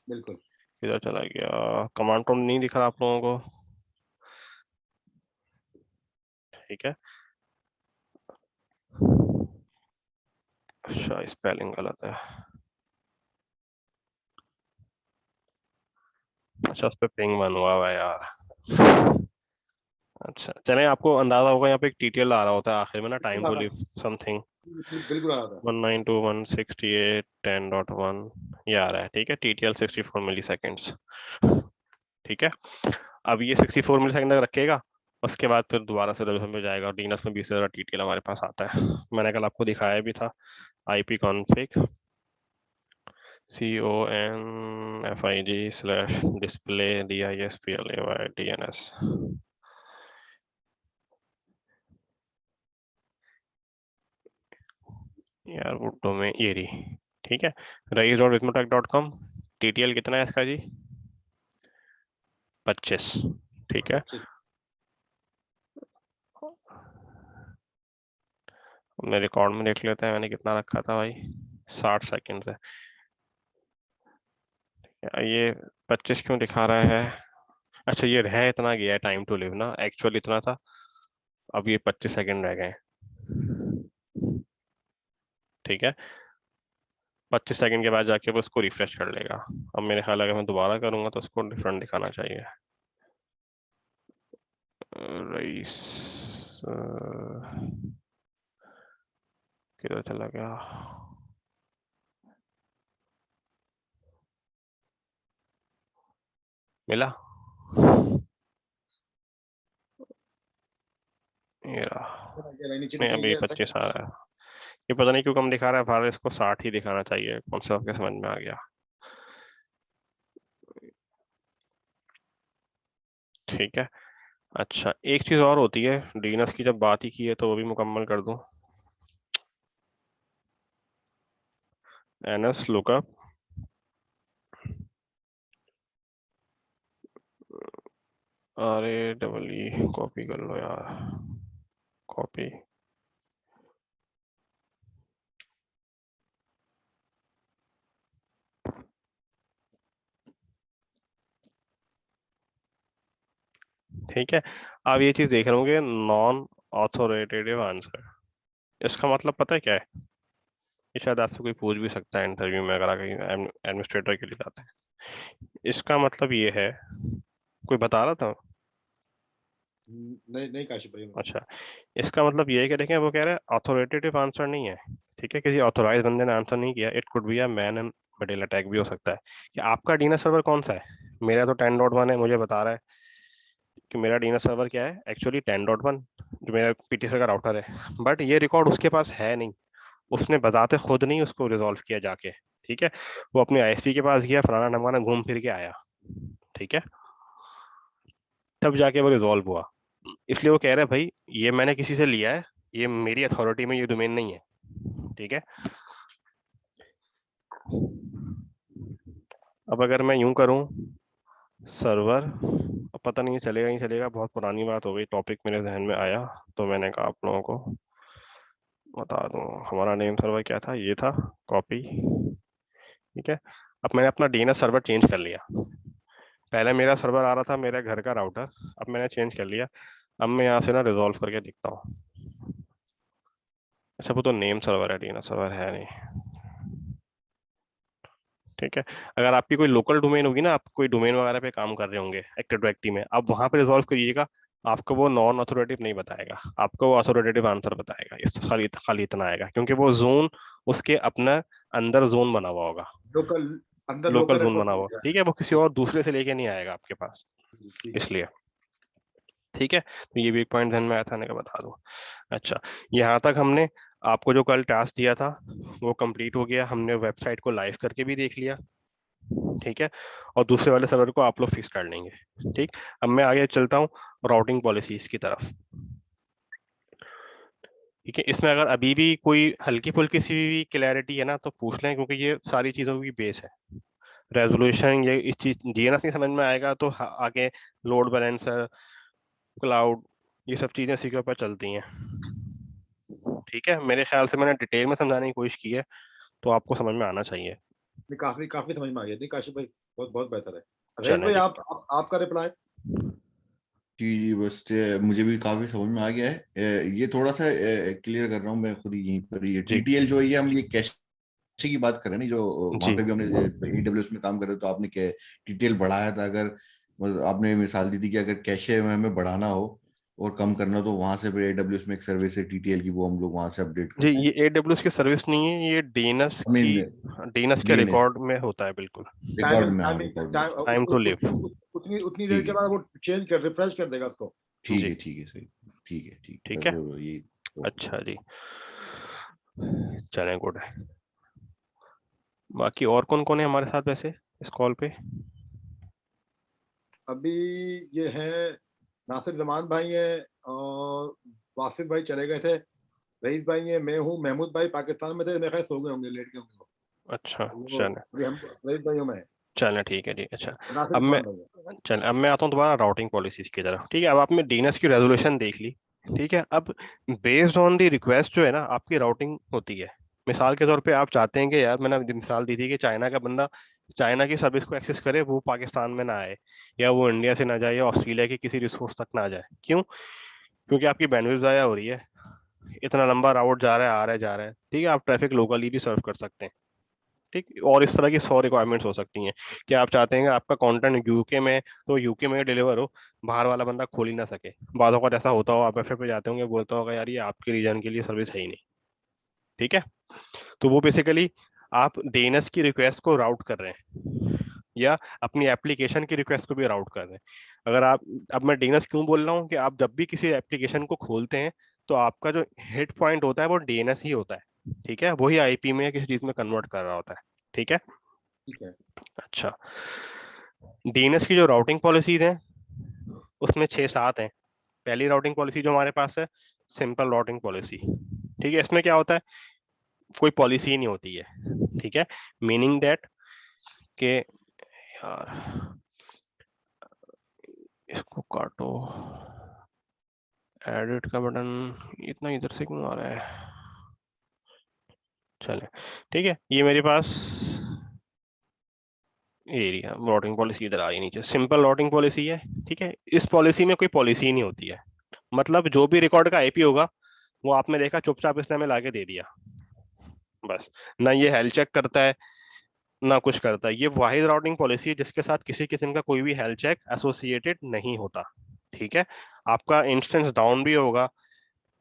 बिल्कुल। किधर चला गया? कमांड प्रॉम्प्ट नहीं दिख रहा आप लोगों को? ठीक है, अच्छा स्पेलिंग गलत है। अच्छा, उस पे पिंग वन हुआ हुआ है यार। अच्छा चलें, आपको अंदाजा होगा यहाँ पे एक टीटीएल आ रहा होता है आखिर में ना, टाइम टू लिव समथिंग बिल्कुल आ रहा था। 192.168.10.1 ये आ रहा है। ठीक है, टीटीएल 64 मिली सेकेंड्स। ठीक है, अब ये 64 मिली सेकेंड तक रखेगा, उसके बाद फिर दोबारा से रेजोल्यूशन पे जाएगा और डीएनएस में 20,000 टीटीएल हमारे पास आता है। मैंने कल आपको दिखाया भी था, IP config CONFIG/display DISPLAY DNS। यार वो डोमेन ये रही। ठीक है, rais.vismotech.com, टीटीएल कितना है इसका जी? 25। ठीक है, मैं रिकॉर्ड में देख लेते हैं मैंने कितना रखा था भाई। 60 सेकंड है। ये 25 क्यों दिखा रहा है? अच्छा, ये है इतना गया है टाइम टू लिव ना, एक्चुअल इतना था, अब ये 25 सेकंड रह गए। ठीक है, 25 सेकंड के बाद जाके वो उसको रिफ्रेश कर लेगा। अब मेरे ख्याल है अगर मैं दोबारा करूंगा तो उसको डिफरेंट दिखाना चाहिए। रईस किधर चला गया? मिला? ये रहा। नीचे नहीं, नीचे अभी ये 25 आ रहा है। ये पता नहीं क्यों कम दिखा रहा है, भारत इसको 60 ही दिखाना चाहिए। कौन सा आपके समझ में आ गया? ठीक है, अच्छा एक चीज और होती है, डीएनएस की जब बात ही की है तो वो भी मुकम्मल कर दूं। एनएस लुकअप RAEE कॉपी कर लो यार, कॉपी। ठीक है, आप ये चीज देख रहे होंगे, नॉन ऑथोरिटेटिव आंसर। इसका मतलब पता है क्या है? ये शायद आपसे कोई पूछ भी सकता है इंटरव्यू में, अगर आप कहीं एडमिनिस्ट्रेटर के लिए जाते हैं। इसका मतलब ये है, कोई बता रहा था? नहीं नहीं काशिफ भाई। अच्छा, इसका मतलब ये है कि देखें, वो कह रहे हैं अथॉरिटेटिव आंसर नहीं है। ठीक है, किसी ऑथोराइज बंदे ने आंसर नहीं किया। It could be a man in battle attack भी हो सकता है कि आपका डीएनएस सर्वर कौन सा है। मेरा तो 10.1 है, मुझे बता रहा है कि मेरा डीएनएस सर्वर क्या है, एक्चुअली 10.1, जो मेरा पीटीसी का राउटर है। बट ये रिकॉर्ड उसके पास है नहीं, उसने बताते खुद नहीं उसको रिजॉल्व किया जाके। ठीक है, वो अपने आईएसपी के पास गया, फलाना ढमकाना घूम फिर के आया। ठीक है, तब जाके वो रिजॉल्व हुआ। इसलिए वो कह रहे हैं भाई ये मैंने किसी से लिया है, ये मेरी अथॉरिटी में ये डोमेन नहीं है। ठीक है, अब अगर मैं यूं करूं सर्वर, अब पता नहीं चलेगा नहीं चलेगा, बहुत पुरानी बात हो गई, टॉपिक मेरे जहन में आया तो मैंने कहा आप लोगों को बता दूं। हमारा नेम सर्वर क्या था, ये था, कॉपी। ठीक है, अब मैंने अपना डीएनएस सर्वर चेंज कर लिया। पहले मेरा सर्वर आ रहा था मेरे घर का राउटर, अब मैंने चेंज कर लिया। अब मैं यहाँ से ना रिजॉल्व करके दिखता हूँ। अच्छा, वो तो नेम सर्वर है, डीएनएस सर्वर है नहीं। ठीक है, अगर आपकी कोई लोकल डोमेन होगी ना, आप कोई डोमेन वगैरह पे काम कर रहे होंगे एक्टिव डायरेक्टरी में, आप वहां पे रिजॉल्व करिएगा, आपको वो नॉन अथॉरिटेटिव नहीं बताएगा, आपको वो अथॉरिटेटिव आंसर बताएगा। इस खाली इतना आएगा, क्योंकि वो जोन उसके अपना अंदर जोन बना हुआ होगा, लोकल अंदर लोकल लोकल जोन रिकॉर्ड बना मिल हुआ। ठीक जाएगा। है, वो किसी और दूसरे से लेके नहीं आएगा आपके पास, ठीक है। इसलिए। ठीक है, तो ये भी एक पॉइंट ध्यान में आया था, मैंने कहा बता दूं। अच्छा, यहाँ तक हमने आपको जो कल टास्क दिया था वो कंप्लीट हो गया, हमने वेबसाइट को लाइव करके भी देख लिया। ठीक है, और दूसरे वाले सर्वर को आप लोग फिक्स कर लेंगे। ठीक, अब मैं आगे चलता हूँ राउटिंग पॉलिसीज की तरफ। ठीक है, इसमें अगर अभी भी कोई हल्की फुल्की सी भी क्लैरिटी है ना तो पूछ लें, क्योंकि ये सारी चीजों की बेस है। रेजोल्यूशन, ये इस चीज डीएनएस नहीं समझ में आएगा तो आगे लोड बैलेंसर, क्लाउड, ये सब चीजें इसी के ऊपर चलती हैं। ठीक है, मेरे ख्याल से मैंने डिटेल में समझाने की कोशिश की है, तो आपको समझ में आना चाहिए। नहीं काफी काफी समझ में आ गया। नहीं काशिफ भाई बहुत बहुत बेहतर है। रईस चलें भाई जी। आपका रिप्लाई। जी जी, बस मुझे भी काफी समझ में आ गया है। ये थोड़ा सा क्लियर कर रहा हूँ मैं खुद ही यहीं पर। ये जी टीटीएल जो है, ये हम ये कैशे की बात कर रहे हैं नहीं, जो वहां जी पे भी हमने एडब्ल्यूएस में काम कर रहे, तो आपने टीटीएल बढ़ाया था। अगर मतलब आपने मिसाल दी थी कि अगर कैशे में हमें बढ़ाना हो और कम करना हो, तो वहां से फिर एडब्ल्यूएस में एक सर्विस है टीटीएल की, वो हम लोग वहां से अपडेट जी, करते हैं। ये एडब्ल्यूएस की सर्विस नहीं है, ये डीएनएस आई की, मीन डीएनएस के डीएनएस रिकॉर्ड में होता है बिल्कुल। रिकॉर्ड में, हाँ रिकॉर्ड में। Time to live. उतनी उतनी देर ठीक के है, बाद वो चेंज कर रिफ्रेश कर देगा उसको। ठीक जी, है, ठीक है, सही। ठीक है, ठीक, ठीक बस है, वो ये। ओके। अच्छा जी, चलें, गुड है। बाकी और कौन कौन है हमारे साथ वैसे इस कॉल पे? अभी ये है नासिर जमान भाई है, और वासिफ भाई चले गए थे। रईस भाई है, मैं हूँ, महमूद भाई पाकिस्तान में थे, मेरे ख्याल सो गए होंगे, लेट गए होंगे अच्छा, वो। चलें, अभी हम रईस भाई हूँ मैं। चलें, ठीक है जी। अच्छा, नासिर अब मैं, जमान भाई है। चल अब मैं आता हूँ दोबारा राउटिंग पॉलिसीज की तरफ। ठीक है, अब आपने डीएनएस की रेजोल्यूशन देख ली। ठीक है, अब बेस्ड ऑन दी रिक्वेस्ट जो है ना आपकी राउटिंग होती है। मिसाल के तौर पे आप चाहते हैं कि यार, मैंने मिसाल दी थी कि चाइना का बंदा चाइना की सर्विस को एक्सेस करे, वो पाकिस्तान में ना आए, या वो इंडिया से ना जाए, या ऑस्ट्रेलिया के किसी रिसोर्स तक ना जाए। क्यों? क्योंकि आपकी बैंडविड्थ ज़ाया हो रही है, इतना लंबा राउट जा रहा है, आ रहा है, जा रहा है। ठीक है, आप ट्रैफिक लोकली भी सर्व कर सकते हैं। ठीक, और इस तरह की 100 रिक्वायरमेंट्स हो सकती हैं कि आप चाहते हैं कि आपका कंटेंट यूके में, तो यूके में डिलीवर हो, बाहर वाला बंदा खोल ही ना सके। बाज़ औक़ात ऐसा होता हो, आप एफ पे जाते होंगे, बोलता होगा यार ये आपके रीजन के लिए सर्विस है ही नहीं। ठीक है, तो वो बेसिकली आप डीएनएस की रिक्वेस्ट को राउट कर रहे हैं, या अपनी एप्लीकेशन की रिक्वेस्ट को भी राउट कर रहे हैं। अगर आप, अब मैं डीएनएस क्यों बोल रहा हूँ कि आप जब भी किसी एप्लीकेशन को खोलते हैं तो आपका जो हिट पॉइंट होता है वो डीएनएस ही होता है। ठीक है, वही आईपी में किसी चीज में कन्वर्ट कर रहा होता है। ठीक है, ठीक है। अच्छा, डीएनएस की जो राउटिंग पॉलिसीज हैं उसमें 6-7 हैं। पहली राउटिंग पॉलिसी जो हमारे पास है, सिंपल राउटिंग पॉलिसी। ठीक है, इसमें क्या होता है, कोई पॉलिसी नहीं होती है। ठीक है, मीनिंग दैट के, यार इसको काटो, एडिट का बटन इतना इधर से क्यों आ रहा है? चले ठीक है, ये मेरे पास एरिया राउटिंग पॉलिसी इधर आ रही है नीचे, सिंपल राउटिंग पॉलिसी है। ठीक है, इस पॉलिसी में कोई पॉलिसी नहीं होती है, मतलब जो भी रिकॉर्ड का आईपी होगा वो आपने देखा चुपचाप इसने हमें लाके दे दिया, बस। ना ये हेल्थ चेक करता है ना कुछ करता है, ये वाहिद राउटिंग पॉलिसी है जिसके साथ किसी किस्म का कोई भी हेल्थ चेक एसोसिएटेड नहीं होता। ठीक है, आपका इंस्टेंस डाउन भी होगा,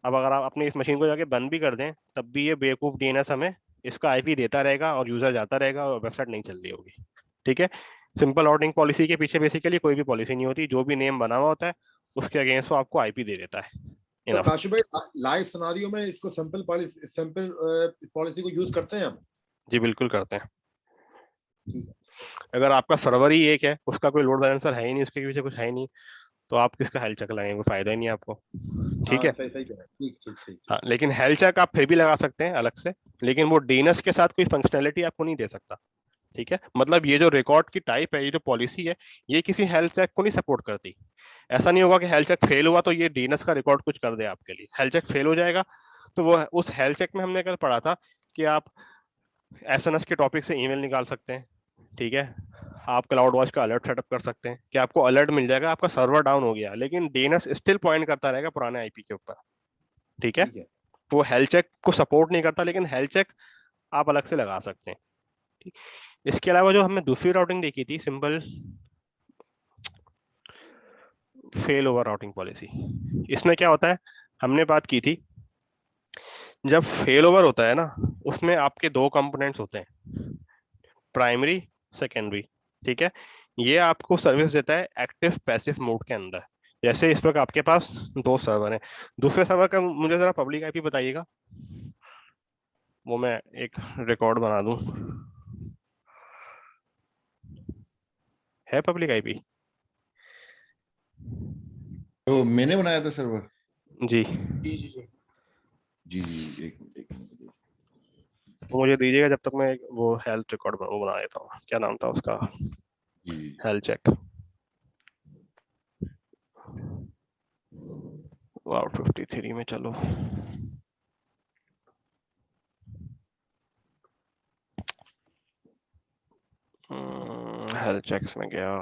अब अगर आप अपनी इस मशीन को जाके बंद भी कर दें तब भी ये बेवकूफ डीएनएस हमें इसका आईपी देता रहेगा और यूजर जाता रहेगा और वेबसाइट नहीं चल रही होगी। ठीक है, सिंपल राउटिंग पॉलिसी के पीछे बेसिकली कोई भी पॉलिसी नहीं होती, जो भी नेम बना हुआ होता है उसके अगेंस्ट वो आपको आईपी दे देता है। तो इनफ। काशिफ भाई लाइव सिनेरियो में इसको सिंपल पॉलिसी को यूज करते हैं हम? जी बिल्कुल करते हैं। ठीक है। अगर आपका सर्वर ही एक है, उसका कोई लोड बैलेंसर है ही नहीं, उसके पीछे कुछ है ही नहीं, तो आप किसका हेल्थ चेक लगाएंगे, कोई फायदा ही नहीं है आपको। ठीक हाँ है, सही सही कह रहे हैं। ठीक ठीक ठीक हाँ, लेकिन हेल्थ चेक आप फिर भी लगा सकते हैं अलग से, लेकिन वो डीएनएस के साथ कोई फंक्शनैलिटी आपको नहीं दे सकता। ठीक है, मतलब ये जो रिकॉर्ड की टाइप है, ये जो पॉलिसी है, ये किसी हेल्थ चेक को नहीं सपोर्ट करती। ऐसा नहीं होगा कि हेल्थ चेक फेल हुआ तो ये डीएनएस का रिकॉर्ड कुछ कर दे आपके लिए, हेल्थ चेक फेल हो जाएगा तो वो उस हेल्थ चेक में हमने कल पढ़ा था कि आप एसएनएस के टॉपिक से ईमेल निकाल सकते हैं। ठीक है, आप क्लाउड वॉच का अलर्ट सेटअप कर सकते हैं कि आपको अलर्ट मिल जाएगा आपका सर्वर डाउन हो गया, लेकिन डीएनएस स्टिल पॉइंट करता रहेगा पुराने आईपी के ऊपर। ठीक है, ठीक है। वो हेल्थ चेक को सपोर्ट नहीं करता, लेकिन हेल्थ चेक आप अलग से लगा सकते हैं। ठीक, इसके अलावा जो हमने दूसरी राउटिंग देखी थी, simple fail over routing policy, इसमें क्या होता है, हमने बात की थी जब फेल ओवर होता है ना, उसमें आपके दो कंपोनेंट्स होते हैं, प्राइमरी सेकेंडरी। ठीक है, ये आपको सर्विस देता है एक्टिव पैसिव मोड के अंदर। जैसे इस वक्त आपके पास दो सर्वर हैं, दूसरे सर्वर का मुझे जरा पब्लिक आईपी बताइएगा, वो मैं एक रिकॉर्ड बना दूं। है पब्लिक आईपी? तो मैंने बनाया था सर्वर। जी, जी जी जी। जी जी एक मिनट। तो मुझे दीजिएगा जब तक मैं वो हेल्थ रिकॉर्ड बना देता हूँ, क्या नाम था उसका, जी हेल्थ चेक। वाउट 53 में चलो, हेल्थ चेक्स में गया।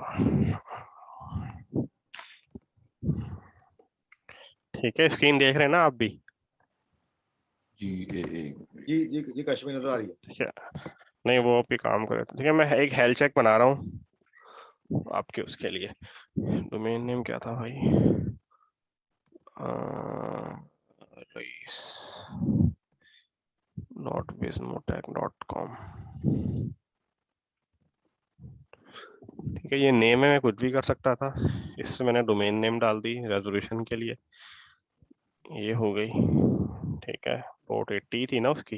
ठीक है, स्क्रीन देख रहे हैं ना आप भी? जी ये कश्मीर नजर आ रही है। ठीक है, नहीं वो भी काम करे। ठीक है, मैं एक हेल्थ चेक बना रहा हूँ आपके उसके लिए। डोमेन नेम क्या था भाई? Rice .bismotech.com। ठीक है, ये नेम है, मैं कुछ भी कर सकता था, इससे मैंने डोमेन नेम डाल दी रेजोल्यूशन के लिए, ये हो गई। ठीक है, पोर्ट 80 थी ना उसकी,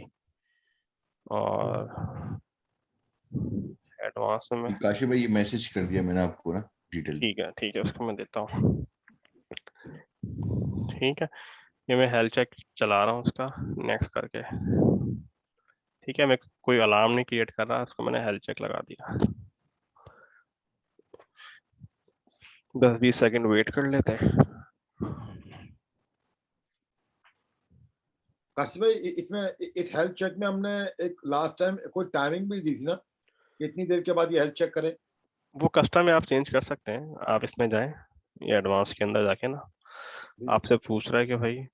और एडवांस में। काशी भाई ये मैसेज कर दिया मैंने आपको ना डिटेल। ठीक है, उसको मैं देता हूँ। ठीक है, ये मैं हेल्थ चेक चला रहा हूँ उसका, नेक्स्ट करके। ठीक है, मैं कोई अलार्म नहीं क्रिएट कर रहा, उसको मैंने हेल्थ चेक लगा दिया। 10-20 सेकंड वेट कर लेते हैं। काशिफ भाई इसमें इस हेल्थ चेक में हमने एक लास्ट टाइम कोई टाइमिंग भी दी थी ना कि इतनी देर के बाद ये हेल्थ चेक करें? वो कस्टम में आप चेंज कर सकते हैं, आप इसमें जाएं, ये एडवांस के अंदर जाके ना, आपसे पूछ रहा है कि भाई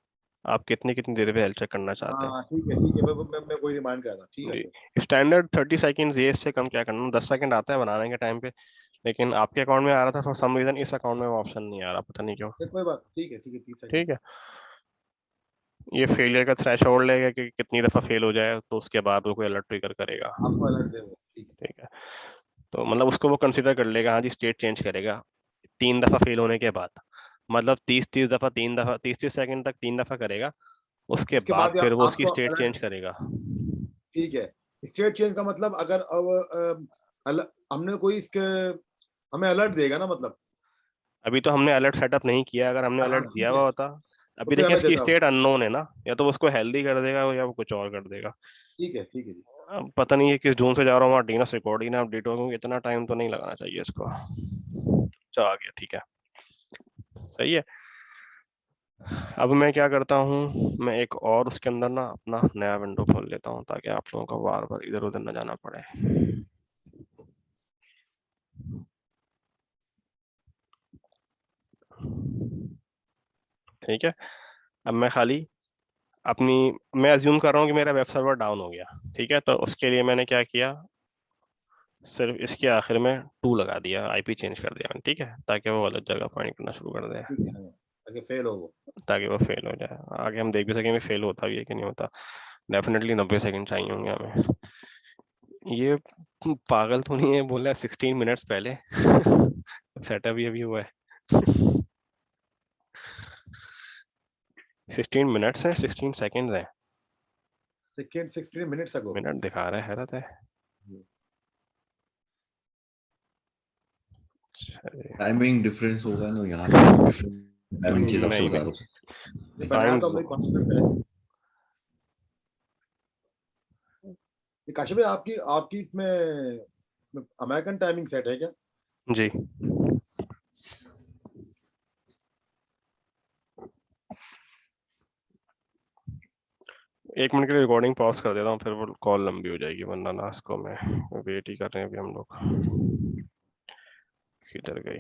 आप कितनी कितनी देर में हेल्थ चेक करना चाहते हैं। हाँ ठीक है मैं कोई रिमाइंड कर रहा था। ठीक है जी, सर। स्टैंडर्ड 30 सेकंड, ये इससे कम क्या करना, 10 सेकंड आता है बनाने के टाइम पे, लेकिन आपके अकाउंट में आ रहा था फॉर सम रीजन, इस अकाउंट में वो ऑप्शन नहीं आ रहा, पता नहीं क्यों। कोई बात। ठीक है 30 सेकंड। ठीक है, ये फेलियर का थ्रेशोल्ड है कि कितनी दफा फेल हो जाए तो उसके बाद वो कोई अलर्ट ट्रिगर करेगा। आपको अलर्ट देगा। ठीक है। ठीक है, तो मतलब उसको वो कंसीडर कर लेगा, हाँ जी स्टेट चेंज करेगा 3 दफा फेल होने के बाद, मतलब 30 सेकंड तक 3 दफा करेगा, उसके उसके बाद बाद फिर वो उसकी आपको स्टेट अलर्ट। चेंज करेगा। ठीक है, स्टेट चेंज का मतलब अगर अब हमने कोई इसके हमें अलर्ट देगा ना मतलब? अभी तो हमने अलर्ट सेटअप नहीं किया, अगर हमने अलर्ट दिया ठीक हुआ है होता, तो अभी फिर देखिए हमें इसकी देता हूँ। स्टेट अननोन है ना, या तो वो उसको हेल्दी कर देगा या वो कुछ और कर देगा। ठीक है जी। अब पता नहीं है किस जून से जा रहा हूँ, वहाँ डीएनएस रिकॉर्ड ही ना अपडेट हो, क्योंकि इतना टाइम तो नहीं लगाना चाहिए इसको। चलो आ गया, ठीक है। सही है। अब मैं क्या करता हूँ, मैं एक और उसके अंदर ना अपना नया विंडो खोल लेता हूँ ताकि आप लोगों को बार बार इधर उधर न जाना पड़े। ठीक है, अब मैं खाली अपनी, मैं अज्यूम कर रहा हूँ कि मेरा वेब सर्वर डाउन हो गया। ठीक है, तो उसके लिए मैंने क्या किया, सिर्फ इसके आखिर में 2 लगा दिया, आईपी चेंज कर दिया। ठीक है, ताकि वो गलत जगह पॉइंट करना शुरू कर दे, ठीक है, ताकि फेल हो वो। ताकि वो फेल हो जाए। आगे हम देख भी सकें फेल होता भी है कि नहीं होता। डेफिनेटली 90 सेकंड चाहिए होंगे हमें। ये पागल तो नहीं है, बोला 16 मिनट्स पहले सेटअप ही अभी हुआ है। 16 मिनट्स है, 16 सेकंड है, 16 मिनट्स अगो। मिनट दिखा रहा है, हैरत है। टाइमिंग डिफरेंस होगा ना यहाँ पे, डिफरेंट टाइमिंग के हिसाब से नहीं बता नहीं, रहा हूँ। बनाया टाइम तो हमने 5 मिनट पहले। ये काशिफ भाई, आपकी आपकी इसमें अमेरिकन टाइमिंग सेट है क्या? जी। एक मिनट के लिए रिकॉर्डिंग पॉज कर देता हूँ, फिर वो कॉल लंबी हो जाएगी, वरना ना इसको मैं वेट ही कर रहे हैं अभी हम लोग। किधर गई?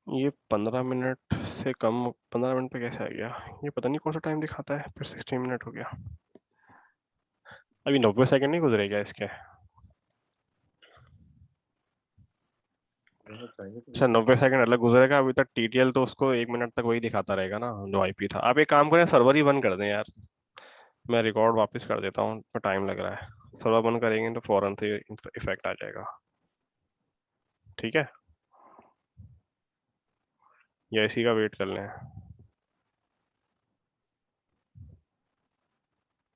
ये 15 मिनट से कम, 15 मिनट पे कैसे आ गया? ये पता नहीं कौन सा टाइम दिखाता है, फिर 16 मिनट हो गया। अभी 90 सेकंड नहीं गुजरे क्या इसके? अच्छा, 90 सेकंड अलग गुजरेगा। अभी तक टीटीएल तो उसको 1 मिनट तक वही दिखाता रहेगा ना जो आईपी था। आप एक काम करें, सर्वर ही बंद कर दें यार, मैं रिकॉर्ड वापस कर देता हूँ, पर टाइम लग रहा है। सर्वर बंद करेंगे तो फौरन से इफेक्ट आ जाएगा। ठीक है, या इसी का वेट कर लें?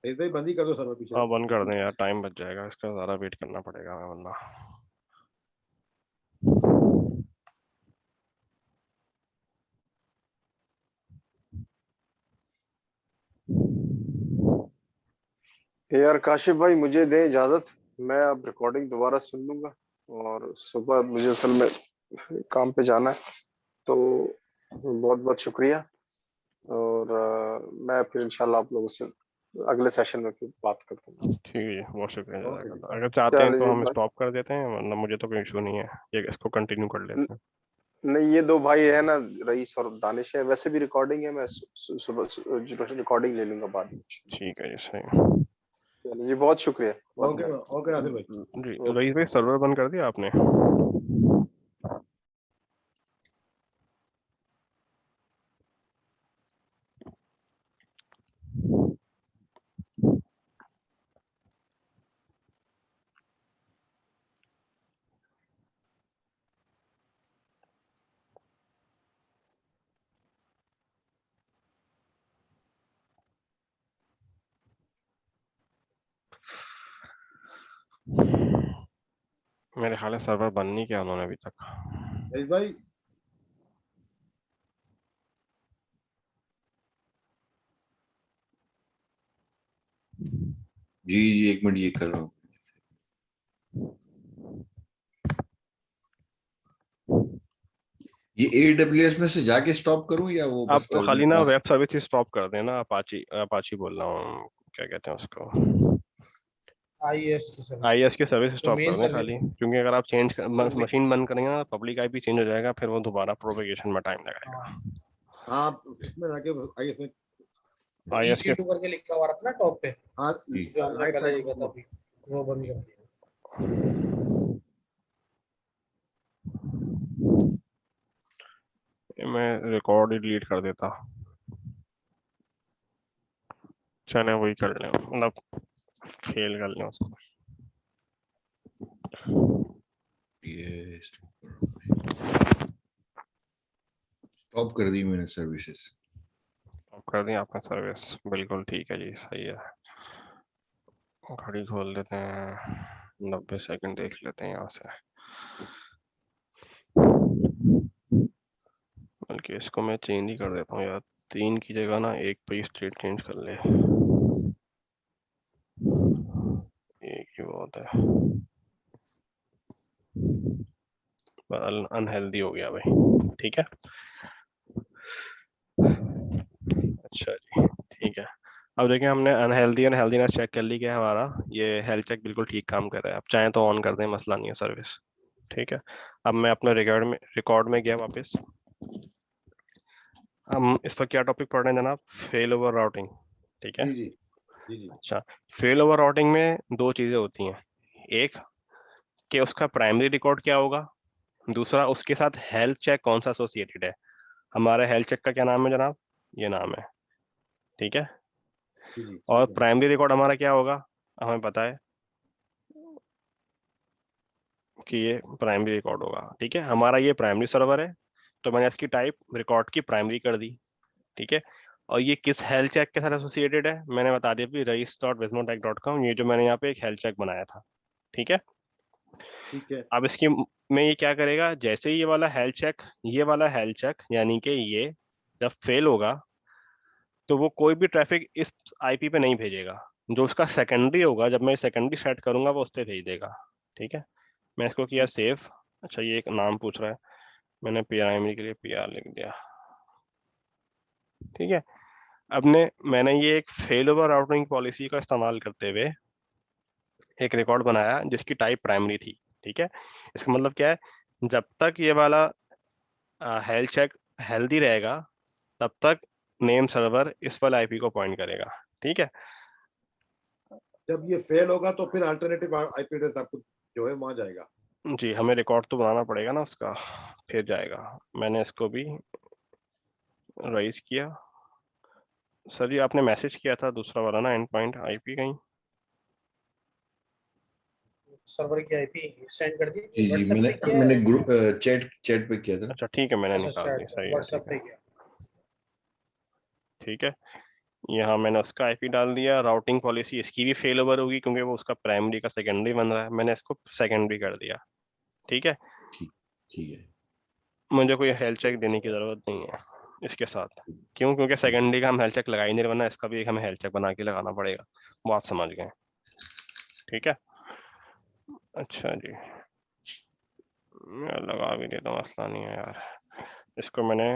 इस भाई बंद ही कर दो सर्वर पीछे। हाँ बंद कर दें यार, टाइम बच जाएगा, इसका ज़्यादा वेट करना पड़ेगा हमें वरना। यार काशिफ भाई, मुझे दें इजाजत, मैं अब रिकॉर्डिंग दोबारा सुन लूंगा, और सुबह मुझे असल में काम पे जाना है। तो बहुत बहुत शुक्रिया, और मैं फिर इंशाल्लाह आप लोगों से अगले सेशन में फिर बात करता हूँ। ठीक है जी, बहुत शुक्रिया ओके जी। जज़ाकल्लाह। अगर चाहते हैं चलिए तो हम भाई। स्टॉप कर देते हैं, वरना मुझे तो कोई इशू नहीं है, ये इसको कंटिन्यू कर लेते हैं। नहीं, ये 2 भाई है ना, रईस और दानिश है, वैसे भी रिकॉर्डिंग है, मैं सुबह रिकॉर्डिंग ले लूंगा बाद में। ठीक है जी, सही। चलिए जी, बहुत शुक्रिया। ओके ओके नासिर भाई। जी, ओके। रईस भाई सर्वर बंद कर दिया आपने? मेरे ख्याल है सर्वर बंद नहीं किया उन्होंने अभी तक। इस भाई जी जी, एक मिनट ये कर रहा हूँ। ये AWS में से जाके स्टॉप करूं या वो आप बस खाली टर्मिनल ना पास? वेब सर्विस ही स्टॉप कर देना, अपाची अपाची बोल रहा हूँ, क्या कहते हैं उसको, आईएएस की सर्विस, आईएस की सर्विस जो स्टॉप मेन कर दें सर्विस, खाली, क्योंकि अगर आप चेंज जो मशीन बंद करेंगे ना, पब्लिक आईपी चेंज हो जाएगा, फिर वो दोबारा प्रोपेगेशन में टाइम लगाएगा। हाँ, आप उसमें जाके आगे इसमें जो आईएस के EC2 करके लिखा हुआ था ना टॉप पे, हाँ, जी जो हमने राइट पहले साइड लिखा था अभी, वो बंद कर दिया। मैं रिकॉर्ड ही डिलीट कर देता, चले वही कर लें, मतलब फेल कर लें उसको। ये स्टॉप कर दी मैंने सर्विसेज। स्टॉप कर दें आपका सर्विस, बिल्कुल ठीक है जी, सही है। घड़ी खोल देते हैं, 90 सेकंड देख लेते हैं यहाँ से, बल्कि इसको मैं चेंज ही कर देता हूँ यार, 3 की जगह ना 1 पे ही स्ट्रेट चेंज कर ले, एक ही बहुत है। अनहेल्दी हो गया भाई, ठीक है। अच्छा जी, ठीक है। अब देखिए हमने अनहेल्दी एंड हेल्दीनेस चेक कर ली कि हमारा ये हेल्थ चेक बिल्कुल ठीक काम कर रहा है। अब चाहे तो ऑन कर दें, मसला नहीं है सर्विस, ठीक है। अब मैं अपने रिकॉर्ड में गया वापस। हम इस पर क्या टॉपिक पढ़ रहे हैं जनाब? फेल ओवर राउटिंग, ठीक है। जी जी जी जी। अच्छा, फेल ओवर राउटिंग में दो चीजें होती हैं। एक कि उसका प्राइमरी रिकॉर्ड क्या होगा, दूसरा उसके साथ हेल्थ चेक कौन सा एसोसिएटेड है। हमारे हेल्थ चेक का क्या नाम है जनाब? ये नाम है, ठीक है। जी जी और ठीक है। प्राइमरी रिकॉर्ड हमारा क्या होगा, हमें पता है कि ये प्राइमरी रिकॉर्ड होगा, ठीक है। हमारा ये प्राइमरी सर्वर है, तो मैंने इसकी टाइप रिकॉर्ड की प्राइमरी कर दी, ठीक है। और ये किस हेल्थ चेक के साथ एसोसिएटेड है, मैंने बता दिया भी regis.vismotech.com, ये जो मैंने यहाँ पे एक हेल्थ चेक बनाया था, ठीक है। ठीक है। अब इसकी में ये क्या करेगा, जैसे ही ये वाला हेल्थ चेक यानी कि ये जब फेल होगा तो वो कोई भी ट्रैफिक इस आईपी पे नहीं भेजेगा। जो उसका सेकेंडरी होगा, जब मैं सेकेंडरी सेट करूंगा वो उस पर भेज देगा, ठीक है। मैं इसको किया ठीक। सेव। अच्छा, ये एक नाम पूछ रहा है, मैंने प्राइमरी के लिए PR लिख दिया, ठीक है। मैंने ये एक फेल ओवर राउटिंग पॉलिसी का इस्तेमाल करते हुए एक रिकॉर्ड बनाया जिसकी टाइप प्राइमरी थी, ठीक है। इसका मतलब क्या है, जब तक ये वाला हेल्थ चेक हेल्दी रहेगा तब तक नेम सर्वर इस वाले आईपी को पॉइंट करेगा, ठीक है। जब ये फेल होगा तो फिर अल्टरनेटिव आईपी एड्रेस आपको जो है वहां जाएगा। जी, हमें रिकॉर्ड तो बनाना पड़ेगा ना उसका, फिर जाएगा। मैंने इसको भी राइज किया। सर जी आपने मैसेज किया था दूसरा वाला ना, एंड पॉइंट आईपी कहीं? सर्वर की आईपी सेंड कर दी जी जी, व्हाट्सएप पे किया मैंने है? ग्रुप चैट पे किया था। अच्छा ठीक है, मैंने अच्छा निकाल दी, शायद सही है, व्हाट्सएप ठीक है, पे किया। ठीक है। यहाँ मैंने उसका आईपी डाल दिया। राउटिंग पॉलिसी इसकी भी फेल ओवर होगी क्योंकि वो उसका प्राइमरी का सेकेंडरी बन रहा है, मैंने इसको सेकेंडरी कर दिया, ठीक है। ठीक ठीक है। मुझे कोई हेल्थ चेक देने की जरूरत नहीं है इसके साथ, क्यों? क्योंकि ठीक। सेकेंडरी का हम हेल्थ चेक लगा ही नहीं रहे, वरना इसका भी एक हमें हेल्थ चेक बना के लगाना पड़ेगा, वो आप समझ गए, ठीक है। अच्छा जी, मैं लगा भी देता हूँ, मसला नहीं है यार। इसको मैंने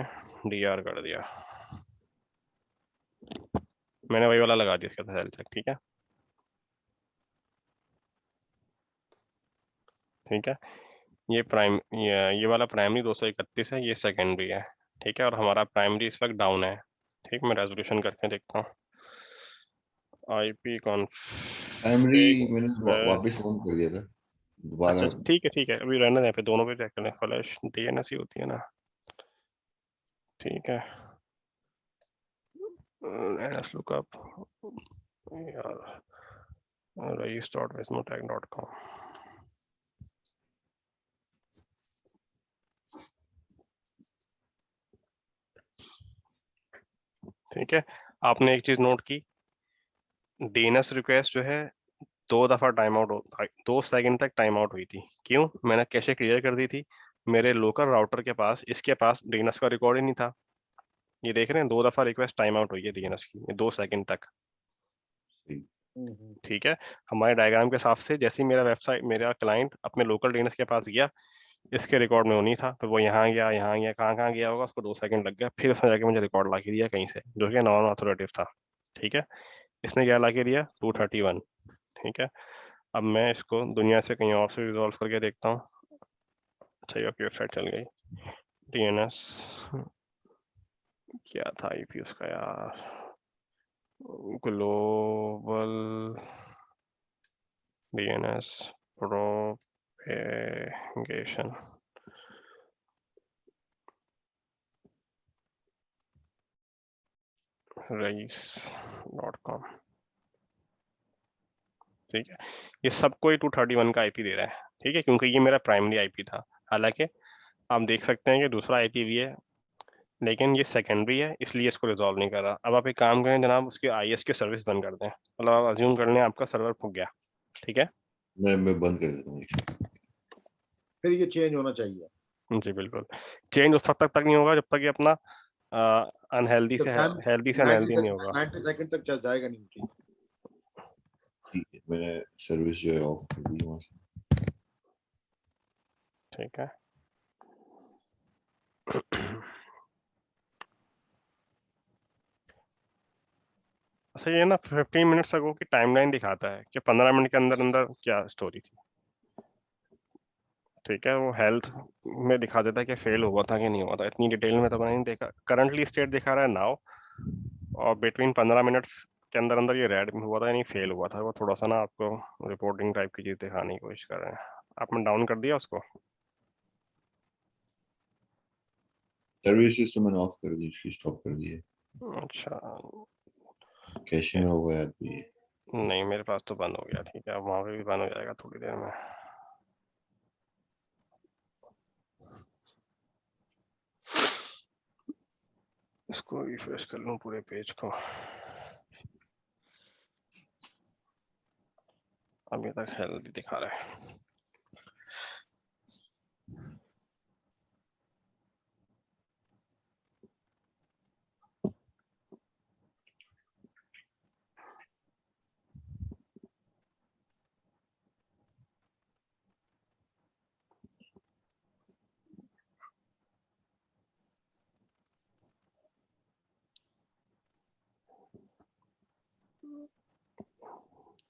DR कर दिया, मैंने वही वाला लगा दिया इसके साथ हेल्थ चेक, ठीक है, ठीक है। ये वाला प्राइमरी 231 है, ये सेकेंडरी है, ठीक है। और हमारा प्राइमरी इस वक्त डाउन है, ठीक। मैं रेजोल्यूशन करके देखता हूँ। IP प्राइमरी कॉन्फ़िग मैंने वापस ऑन कर दिया था दोबारा। अच्छा ठीक है, अभी रहने दें, पे दोनों पे चेक कर लें। फ्लैश DNS ही होती है ना, ठीक है। NS lookup यार, regis.vismotech.com, ठीक है। आपने एक चीज नोट की, DNS रिक्वेस्ट जो है 2 दफा टाइम आउट 2 सेकंड तक टाइम आउट हुई थी। क्यों? मैंने कैशे क्लियर कर दी थी, मेरे लोकल राउटर के पास इसके पास DNS का रिकॉर्ड ही नहीं था। ये देख रहे हैं, 2 दफा रिक्वेस्ट टाइम आउट हुई है DNS की, 2 सेकंड तक, ठीक है। हमारे डायग्राम के हिसाब से जैसे ही मेरा क्लाइंट अपने लोकल DNS के पास गया, इसके रिकॉर्ड में वो नहीं था, तो वो यहाँ गया, कहाँ कहाँ गया होगा, उसको 2 सेकंड लग गया, फिर उसने जाके मुझे रिकॉर्ड ला के दिया कहीं से, जो कि नॉन ऑथोरेटिव था, ठीक है। इसने क्या ला के दिया? 231, ठीक है। अब मैं इसको दुनिया से कहीं और से रिजॉल्व करके देखता हूँ। अच्छा, ये वेबसाइट चल गई। DNS क्या था IP उसका यार, ग्लोबल DNS प्रोपेगेशन, regis.com, ठीक है। ये सबको ही 231 का IP दे रहा है, ठीक है, क्योंकि ये मेरा प्राइमरी IP था। हालांकि आप देख सकते हैं कि दूसरा IP भी है, लेकिन ये सेकेंडरी है, इसलिए इसको रिजॉल्व नहीं कर रहा। अब आप एक काम करें जनाब, उसके IS की सर्विस बंद कर दें, मतलब आप अज्यूम कर लें आपका सर्वर फूक गया, ठीक है। मैं बंद कर देता हूँ। फिर ये चेंज होना चाहिए। जी बिल्कुल, चेंज उस वक्त तक नहीं होगा जब तक ये अपना अनहेल्दी जब से टाइम हेल्दी से 90 अनहेल्दी नहीं होगा। 90 सेकंड तक चल जाएगा नहीं। ठीक। ठीक है, मैंने सर्विस जो है ऑफ कर दी वहां से। ठीक है। अच्छा ये ना 15 मिनट्स अगो की टाइमलाइन दिखाता है कि 15 मिनट के अंदर अंदर क्या स्टोरी थी। ठीक है, वो हेल्थ में दिखा देता है कि फेल हुआ था कि नहीं हुआ था, इतनी डिटेल में तो मैंने नहीं देखा। करंटली स्टेट दिखा रहा है नाउ, और बिटवीन 15 मिनट्स के अंदर अंदर ये रेड हुआ था यानी फेल हुआ था। वो थोड़ा सा ना आपको रिपोर्टिंग टाइप की चीज दिखाने की कोशिश कर रहे हैं। आपने डाउन कर दिया उसको? सर्विसेज तो मैंने ऑफ कर दी, उसकी स्टॉप कर दी है। अच्छा, कैशे में हो गया अभी। नहीं मेरे पास तो बंद हो गया। ठीक है, वहां पे भी बंद हो जाएगा थोड़ी देर में। इसको रिफ्रेश कर लूं पूरे पेज को। अभी तक हेल्दी दिखा रहा है।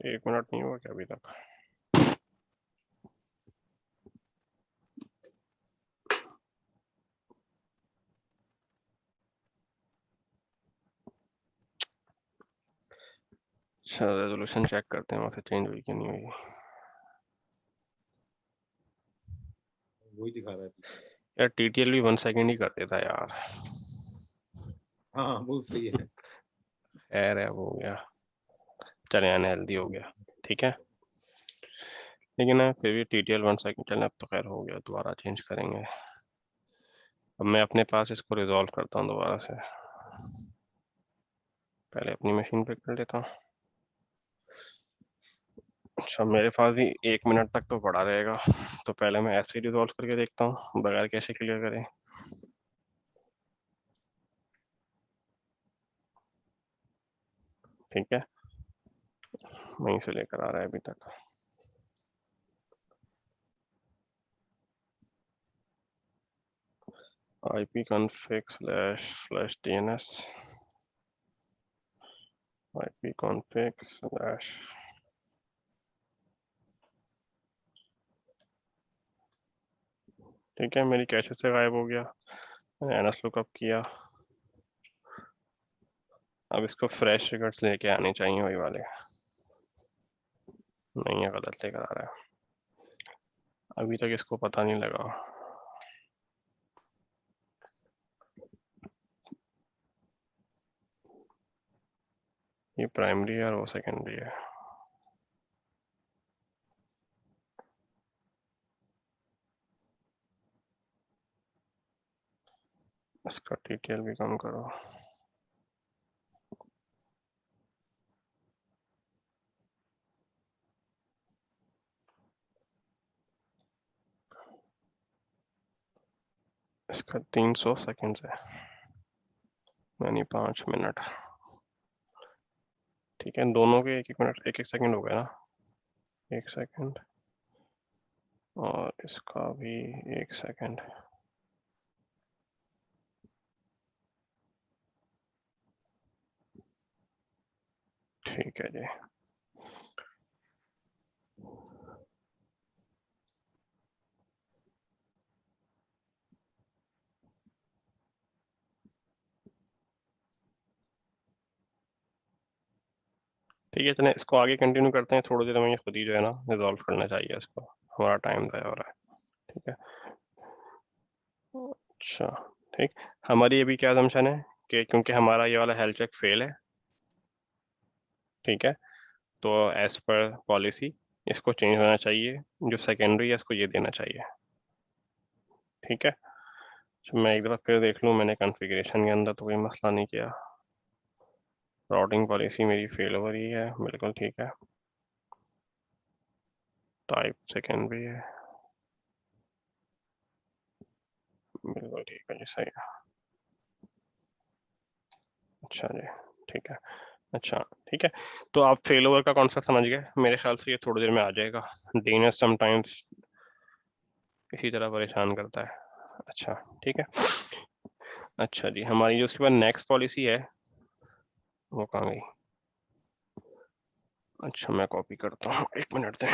एक मिनट नहीं हुआ क्या अभी तक? अच्छा, रेजोल्यूशन चेक करते हैं वहां से चेंज हुई कि नहीं हुई। वही दिखा रहा है। यार टीटीएल भी 1 सेकंड ही कर देता है यार। हाँ वो सही है। खैर है, वो हो गया, चले अनहेल्दी हो गया। ठीक है, लेकिन फिर भी टीटीएल 1 सेकंड चलना, अब तो खैर हो गया, दोबारा चेंज करेंगे। अब मैं अपने पास इसको रिजॉल्व करता हूँ दोबारा से। पहले अपनी मशीन पे कर लेता हूँ। अच्छा, मेरे पास भी 1 मिनट तक तो पड़ा रहेगा, तो पहले मैं ऐसे ही रिजॉल्व करके देखता हूँ बगैर कैसे क्लियर करें। ठीक है, वहीं से लेकर आ रहा है अभी तक। ipconfig//dns, ipconfig/ ठीक है, मेरी कैशे से गायब हो गया। मैंने एनएस लुकअप किया। अब इसको फ्रेश रिकॉर्ड्स लेके आने चाहिए वही वाले। नहीं है, गलत लेकर आ रहा है। अभी तक इसको पता नहीं लगा। ये प्राइमरी है और वो सेकेंडरी है। इसका टीटीएल भी कम करो। इसका 300 सेकेंड है, यानी 5 मिनट। ठीक है, दोनों के 1-1 मिनट 1-1 सेकेंड हो गया ना। 1 सेकेंड और इसका भी 1 सेकेंड। ठीक है जी। ठीक है, चलें इसको आगे कंटिन्यू करते हैं। थोड़ी देर में ये खुद ही जो है ना रिजॉल्व करना चाहिए इसको, हमारा टाइम ज़ाया हो रहा है। ठीक है, अच्छा ठीक। हमारी अभी क्या असम्पशन है कि क्योंकि हमारा ये वाला हेल्थ चेक फेल है, ठीक है, तो एज पर पॉलिसी इसको चेंज होना चाहिए, जो सेकेंडरी है इसको ये देना चाहिए। ठीक है, तो मैं एक दफ़ा फिर देख लूँ, मैंने कॉन्फ़िगरेशन के अंदर तो कोई मसला नहीं किया। राउटिंग पॉलिसी मेरी फेल हो रही है, बिल्कुल ठीक है। टाइप सेकेंडरी है, बिल्कुल ठीक है जी, सही है। अच्छा जी, ठीक है। अच्छा ठीक है, तो आप फेल ओवर का कॉन्सेप्ट समझ गए। मेरे ख्याल से ये थोड़ी देर में आ जाएगा। डीएनएस समटाइम्स इसी तरह परेशान करता है। अच्छा ठीक है। अच्छा जी, हमारी जो उसके बाद नेक्स्ट पॉलिसी है वो कहाँ गई? अच्छा मैं कॉपी करता हूँ, 1 मिनट दें।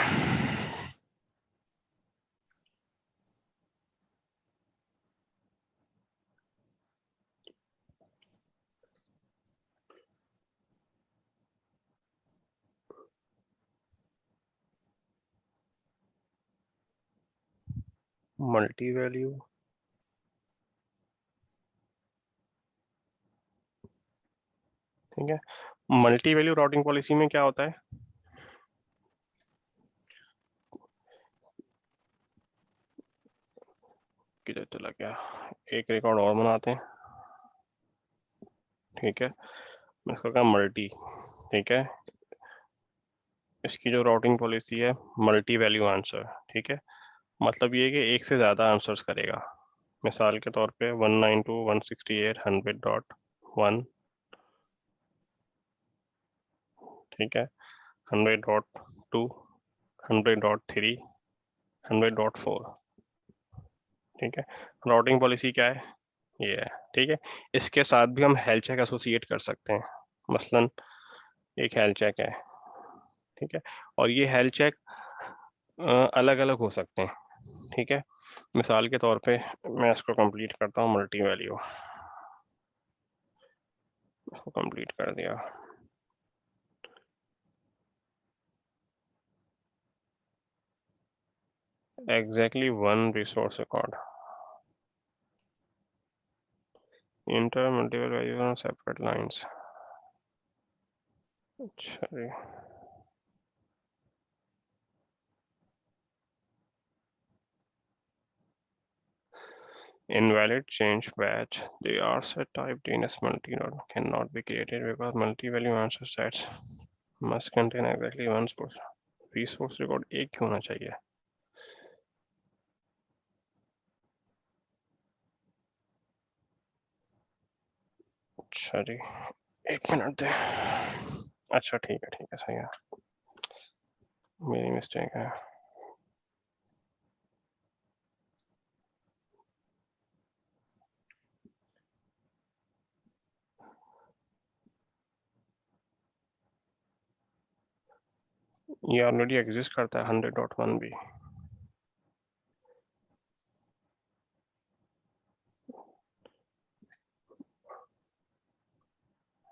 मल्टी वैल्यू, ठीक है। मल्टी वैल्यू राउटिंग पॉलिसी में क्या होता है? किधर चला गया? एक रिकॉर्ड और बनाते हैं, ठीक है। मैं इसका काम मल्टी, ठीक है। इसकी जो राउटिंग पॉलिसी है मल्टी वैल्यू आंसर, ठीक है। मतलब ये है कि एक से ज्यादा आंसर्स करेगा। मिसाल के तौर पे 192.168.100.1, ठीक है, 100.2, 100.3, 100.4, ठीक है। राउटिंग पॉलिसी क्या है? ये है, ठीक है। इसके साथ भी हम हेल्थ चेक एसोसिएट कर सकते हैं। मसलन एक हेल्थ चेक है, ठीक है, और ये हेल्थ चेक अलग अलग हो सकते हैं, ठीक है। मिसाल के तौर पे मैं इसको कंप्लीट करता हूँ, मल्टी वैल्यू, इसको कंप्लीट कर दिया। Exactly one resource record, inter multiple value on separate lines. अच्छा जी, invalid change batch, they are set type DNS multi node cannot be created because multi-value answer sets must contain exactly one source. Resource record एक ही होना चाहिए। अच्छा जी, 1 minute दे। अच्छा ठीक है सही है, मेरी मिस्टेक है। ये ऑलरेडी एग्जिस्ट करता है 100.1 भी।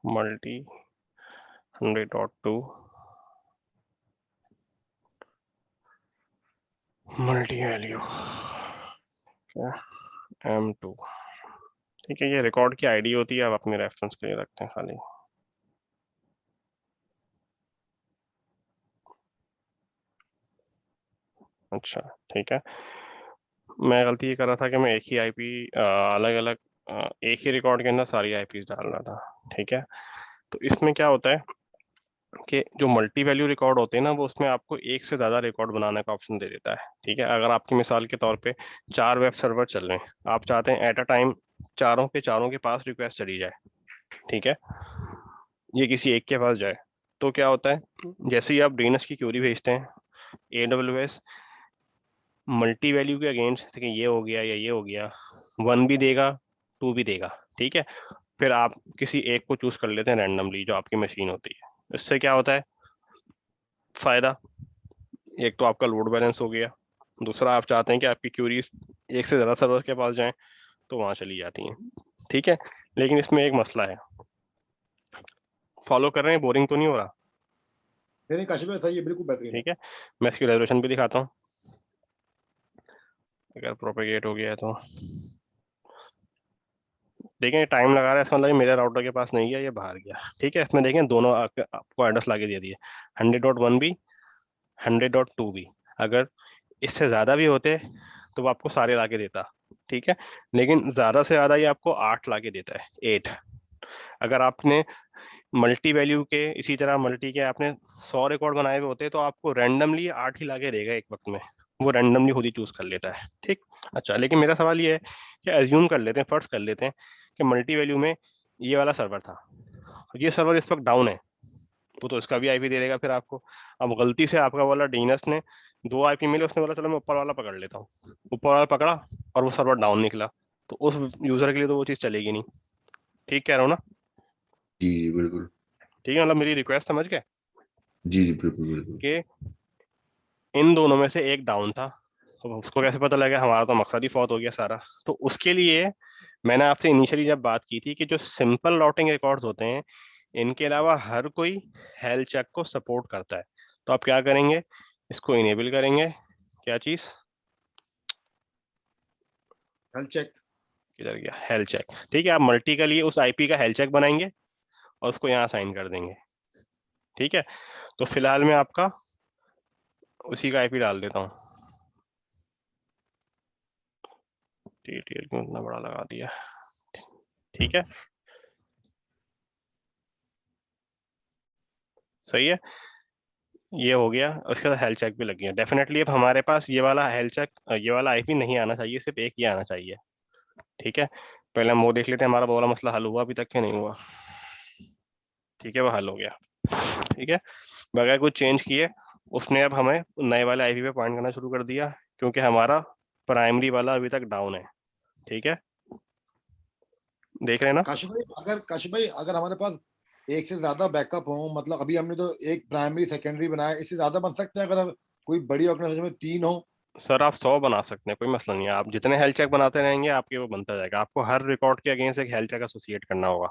मल्टी 100.2 मल्टी वैल्यू क्या M2, ठीक है। ये रिकॉर्ड की आईडी होती है, आप अपने रेफरेंस के लिए रखते हैं खाली। अच्छा ठीक है, मैं गलती ये कर रहा था कि मैं एक ही आईपी अलग अलग एक ही रिकॉर्ड के अंदर सारी आईपीज डाल रहा था, ठीक है। तो इसमें क्या होता है कि जो मल्टी वैल्यू रिकॉर्ड होते हैं ना, वो उसमें आपको एक से ज्यादा रिकॉर्ड बनाने का ऑप्शन दे देता है, ठीक है। अगर आपकी मिसाल के तौर पे 4 वेब सर्वर चल रहे हैं, आप चाहते हैं एट अ टाइम चारों के पास रिक्वेस्ट चली जाए, ठीक है, ये किसी एक के पास जाए, तो क्या होता है, जैसे ही आप डीएनएस की क्यूरी भेजते हैं, एडब्ल्यूएस मल्टी वैल्यू के अगेंस्ट ये हो गया या ये हो गया, 1 भी देगा 2 भी देगा, ठीक है। फिर आप किसी एक को चूज कर लेते हैं रैंडमली, जो आपकी मशीन होती है। इससे क्या होता है फायदा? एक तो आपका लोड बैलेंस हो गया, दूसरा आप चाहते हैं कि आपकी क्यूरीज एक से ज्यादा सर्वर के पास जाएं, तो वहां चली जाती हैं, ठीक है। लेकिन इसमें एक मसला है, फॉलो कर रहे हैं, बोरिंग तो नहीं हो रहा? नहीं काशिफ भाई सही है, बिल्कुल बेहतरीन है। ठीक है, मैं इसकी रेजोल्यूशन भी दिखाता हूँ, अगर प्रोपेगेट हो गया है तो देखें टाइम लगा रहा है, इसका मतलब मेरे राउटर के पास नहीं गया, ये बाहर गया, ठीक है। इसमें देखें दोनों आपको एड्रेस लाके दे दिए, 100.1 भी 100.2 भी। अगर इससे ज्यादा भी होते तो वो आपको सारे लाके देता, ठीक है। लेकिन ज्यादा से ज्यादा ये आपको 8 लाके देता है, 8। अगर आपने मल्टी वैल्यू के इसी तरह मल्टी के आपने 100 रिकॉर्ड बनाए हुए होते तो आपको रैंडमली 8 ही लाके देगा एक वक्त में, वो रैंडमली खुद ही चूज कर लेता है, ठीक। अच्छा, लेकिन मेरा सवाल ये है कि एज्यूम कर लेते हैं, फर्ज कर लेते हैं कि मल्टी वैल्यू में ये वाला सर्वर था, ये सर्वर इस वक्त डाउन है, वो तो इसका भी आईपी दे देगा फिर आपको। अब गलती से आपका वाला डीएनएस ने 2 आईपी मिले, उसने बोला चलो मैं ऊपर वाला पकड़ लेता हूँ, ऊपर वाला पकड़ा और वो सर्वर डाउन निकला, तो उस यूजर के लिए तो वो चीज चलेगी नहीं। ठीक कह रहा हूँ ना? जी जी बिल्कुल। ठीक है, मतलब मेरी रिक्वेस्ट समझ गए जी जी बिल्कुल बिल्कुल। कि इन दोनों में से एक डाउन था, तो उसको कैसे पता लगा? हमारा तो मकसद ही फौत हो गया सारा। तो उसके लिए मैंने आपसे इनिशियली जब बात की थी कि जो सिंपल राउटिंग रिकॉर्ड्स होते हैं, इनके अलावा हर कोई हेल्थ चेक को सपोर्ट करता है। तो आप क्या करेंगे? इसको इनेबल करेंगे। क्या चीज? Health check. किधर गया हेल्थ चेक? ठीक है, आप मल्टी के लिए उस आईपी का हेल्थ चेक बनाएंगे और उसको यहाँ साइन कर देंगे। ठीक है, तो फिलहाल मैं आपका उसी का आईपी डाल देता हूँ। टीटीएल क्यों इतना बड़ा लगा दिया? ठीक है, सही है, ये हो गया। उसके बाद हेल्थ चेक भी लग गया। डेफिनेटली अब हमारे पास ये वाला हेल्थ चेक, ये वाला आईपी नहीं आना चाहिए, सिर्फ एक ही आना चाहिए। ठीक है, पहले हम वो देख लेते हैं हमारा वो वाला मसला हल हुआ अभी तक कि नहीं हुआ। ठीक है, वो हल हो गया। ठीक है, बगैर कुछ चेंज किए उसने अब हमें नए वाले आईपी पे पॉइंट करना शुरू कर दिया, क्योंकि हमारा प्राइमरी वाला अभी तक डाउन है। ठीक है, देख रहे हैं ना? काशिफ भाई अगर हमारे पास एक से ज्यादा बैकअप हो, मतलब अभी हमने तो एक प्राइमरी सेकेंडरी बनाया, इससे ज्यादा बन सकते हैं अगर कोई बड़ी ऑर्गेनाइजेशन में 3 हो? सर आप 100 बना सकते हैं, कोई मसला नहीं है। आप जितने हेल्थ चेक बनाते रहेंगे आपके वो बनता जाएगा। आपको हर रिकॉर्ड के अगेंस्ट एक हेल्थ चेक एसोसिएट करना होगा।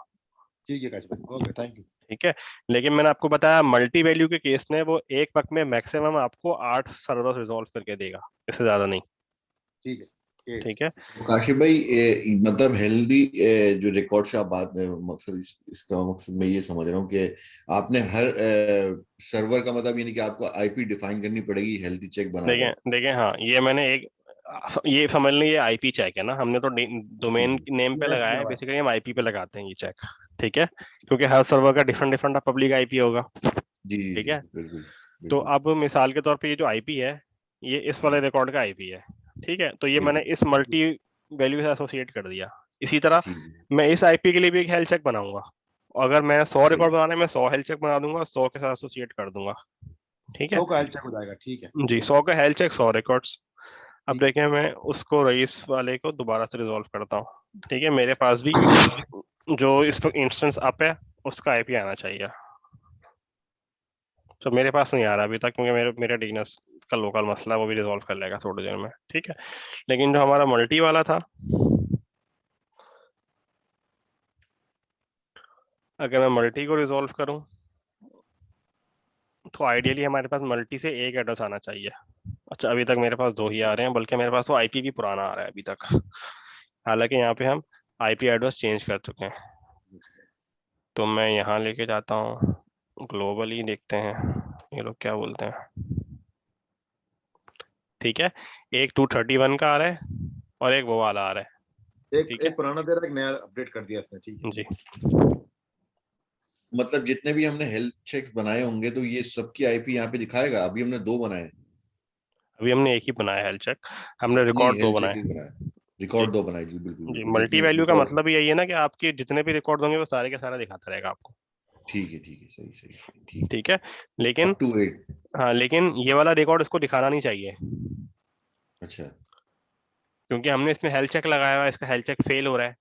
ठीक है काशिफ भाई, ओके थैंक यू। ठीक है, लेकिन मैंने आपको बताया मल्टी वैल्यू के केस में वो एक वक्त में मैक्सिमम आपको 8 सर्वर रिजॉल्व करके देगा, इससे ज्यादा नहीं। ठीक है। ठीक है, तो काशिफ भाई मतलब हेल्दी जो रिकॉर्ड से आप बात मकसद इसका मकसद मैं ये समझ रहा हूँ कि आपने हर सर्वर का मतलब ये नहीं कि आपको आईपी डिफाइन करनी पड़ेगी हेल्दी चेक बना रहे देखें देखें, हाँ ये मैंने एक, ये समझ लें ये आईपी चेक है ना, हमने तो डोमेन नेम पे नेक्स्ट लगाया है, लगाया। बेसिकली हम आईपी पे लगाते हैं ये चेक। ठीक है, क्योंकि हर सर्वर का डिफरेंट डिफरेंट पब्लिक आईपी होगा। जी जी ठीक जी है, बिल्कुल तो बिल्कुल। अब मिसाल के तौर पे ये जो आईपी है, ये इस वाले जी रिकॉर्ड का आईपी है। ठीक है, तो ये मैंने बिल्कुल इस मल्टी वैल्यू से एसोसिएट कर दिया। इसी तरह ठीक है। मैं इस आईपी के लिए भी एक हेल्थ चेक बनाऊंगा, और अगर मैं 100 सही रिकॉर्ड बनाने में 100 हेल्थ चेक बना दूंगा, 100 के साथ एसोसिएट कर दूंगा। ठीक है 100 का हेल्थ चेक हो जाएगा, ठीक है। जी, 100 का हेल्थ चेक 100 रिकॉर्ड्स। अब ठीक है। देखें मैं उसको रईस वाले को दोबारा से रिजॉल्व करता हूँ। ठीक है, मेरे पास भी जो इस पर इंस्टेंस अप है उसका आईपी आना चाहिए, तो मेरे पास नहीं आ रहा अभी तक, क्योंकि मेरे मेरे डीएनएस का लोकल मसला है, वो भी रिजॉल्व कर लेगा थोड़ी देर में। ठीक है, लेकिन जो हमारा मल्टी वाला था, अगर मैं मल्टी को रिजॉल्व करूं तो आइडियली हमारे पास मल्टी से एक एड्रेस आना चाहिए। अच्छा, अभी तक मेरे पास 2 ही आ रहे हैं, बल्कि मेरे पास तो आईपी भी पुराना आ रहा है अभी तक। हालांकि यहाँ पे हम आईपी एड्रेस चेंज कर चुके हैं। तो मैं यहाँ लेके जाता हूँ, ग्लोबली देखते हैं ये लोग क्या बोलते हैं। ठीक है, एक 231 का आ रहा है और एक वो वाला आ रहा है। एक ठीक है एक पुराना दे रहा है, एक नया अपडेट कर दिया इसने, ठीक है। जी, मतलब जितने भी हमने हेल्थ चेक्स बनाए होंगे तो ये सबकी आईपी यहाँ पे दिखाएगा। अभी हमने 2 बनाए। अभी हमने एक ही बनाया हेल्थ चेक, अच्छा हमने नहीं रिकॉर्ड 2 हेल्थ चेक बनाए। ही बनाया। जी रिकॉर्ड 2 बनाए जी बिल्कुल जी, बिल्कुल मल्टी जितने वैल्यू का रिकॉर्ड। मतलब यही है ना कि आपके जितने भी रिकॉर्ड होंगे वो सारे के सारा दिखाता रहेगा आपको। ठीक है सही सही सही ठीक। ठीक है, लेकिन अप टू 8। हाँ, लेकिन ये वाला रिकॉर्ड इसको दिखाना नहीं चाहिए, अच्छा क्योंकि हमने इसमें हेल्थ चेक लगाया हुआ है, इसका हेल्थ चेक फेल हो रहा है।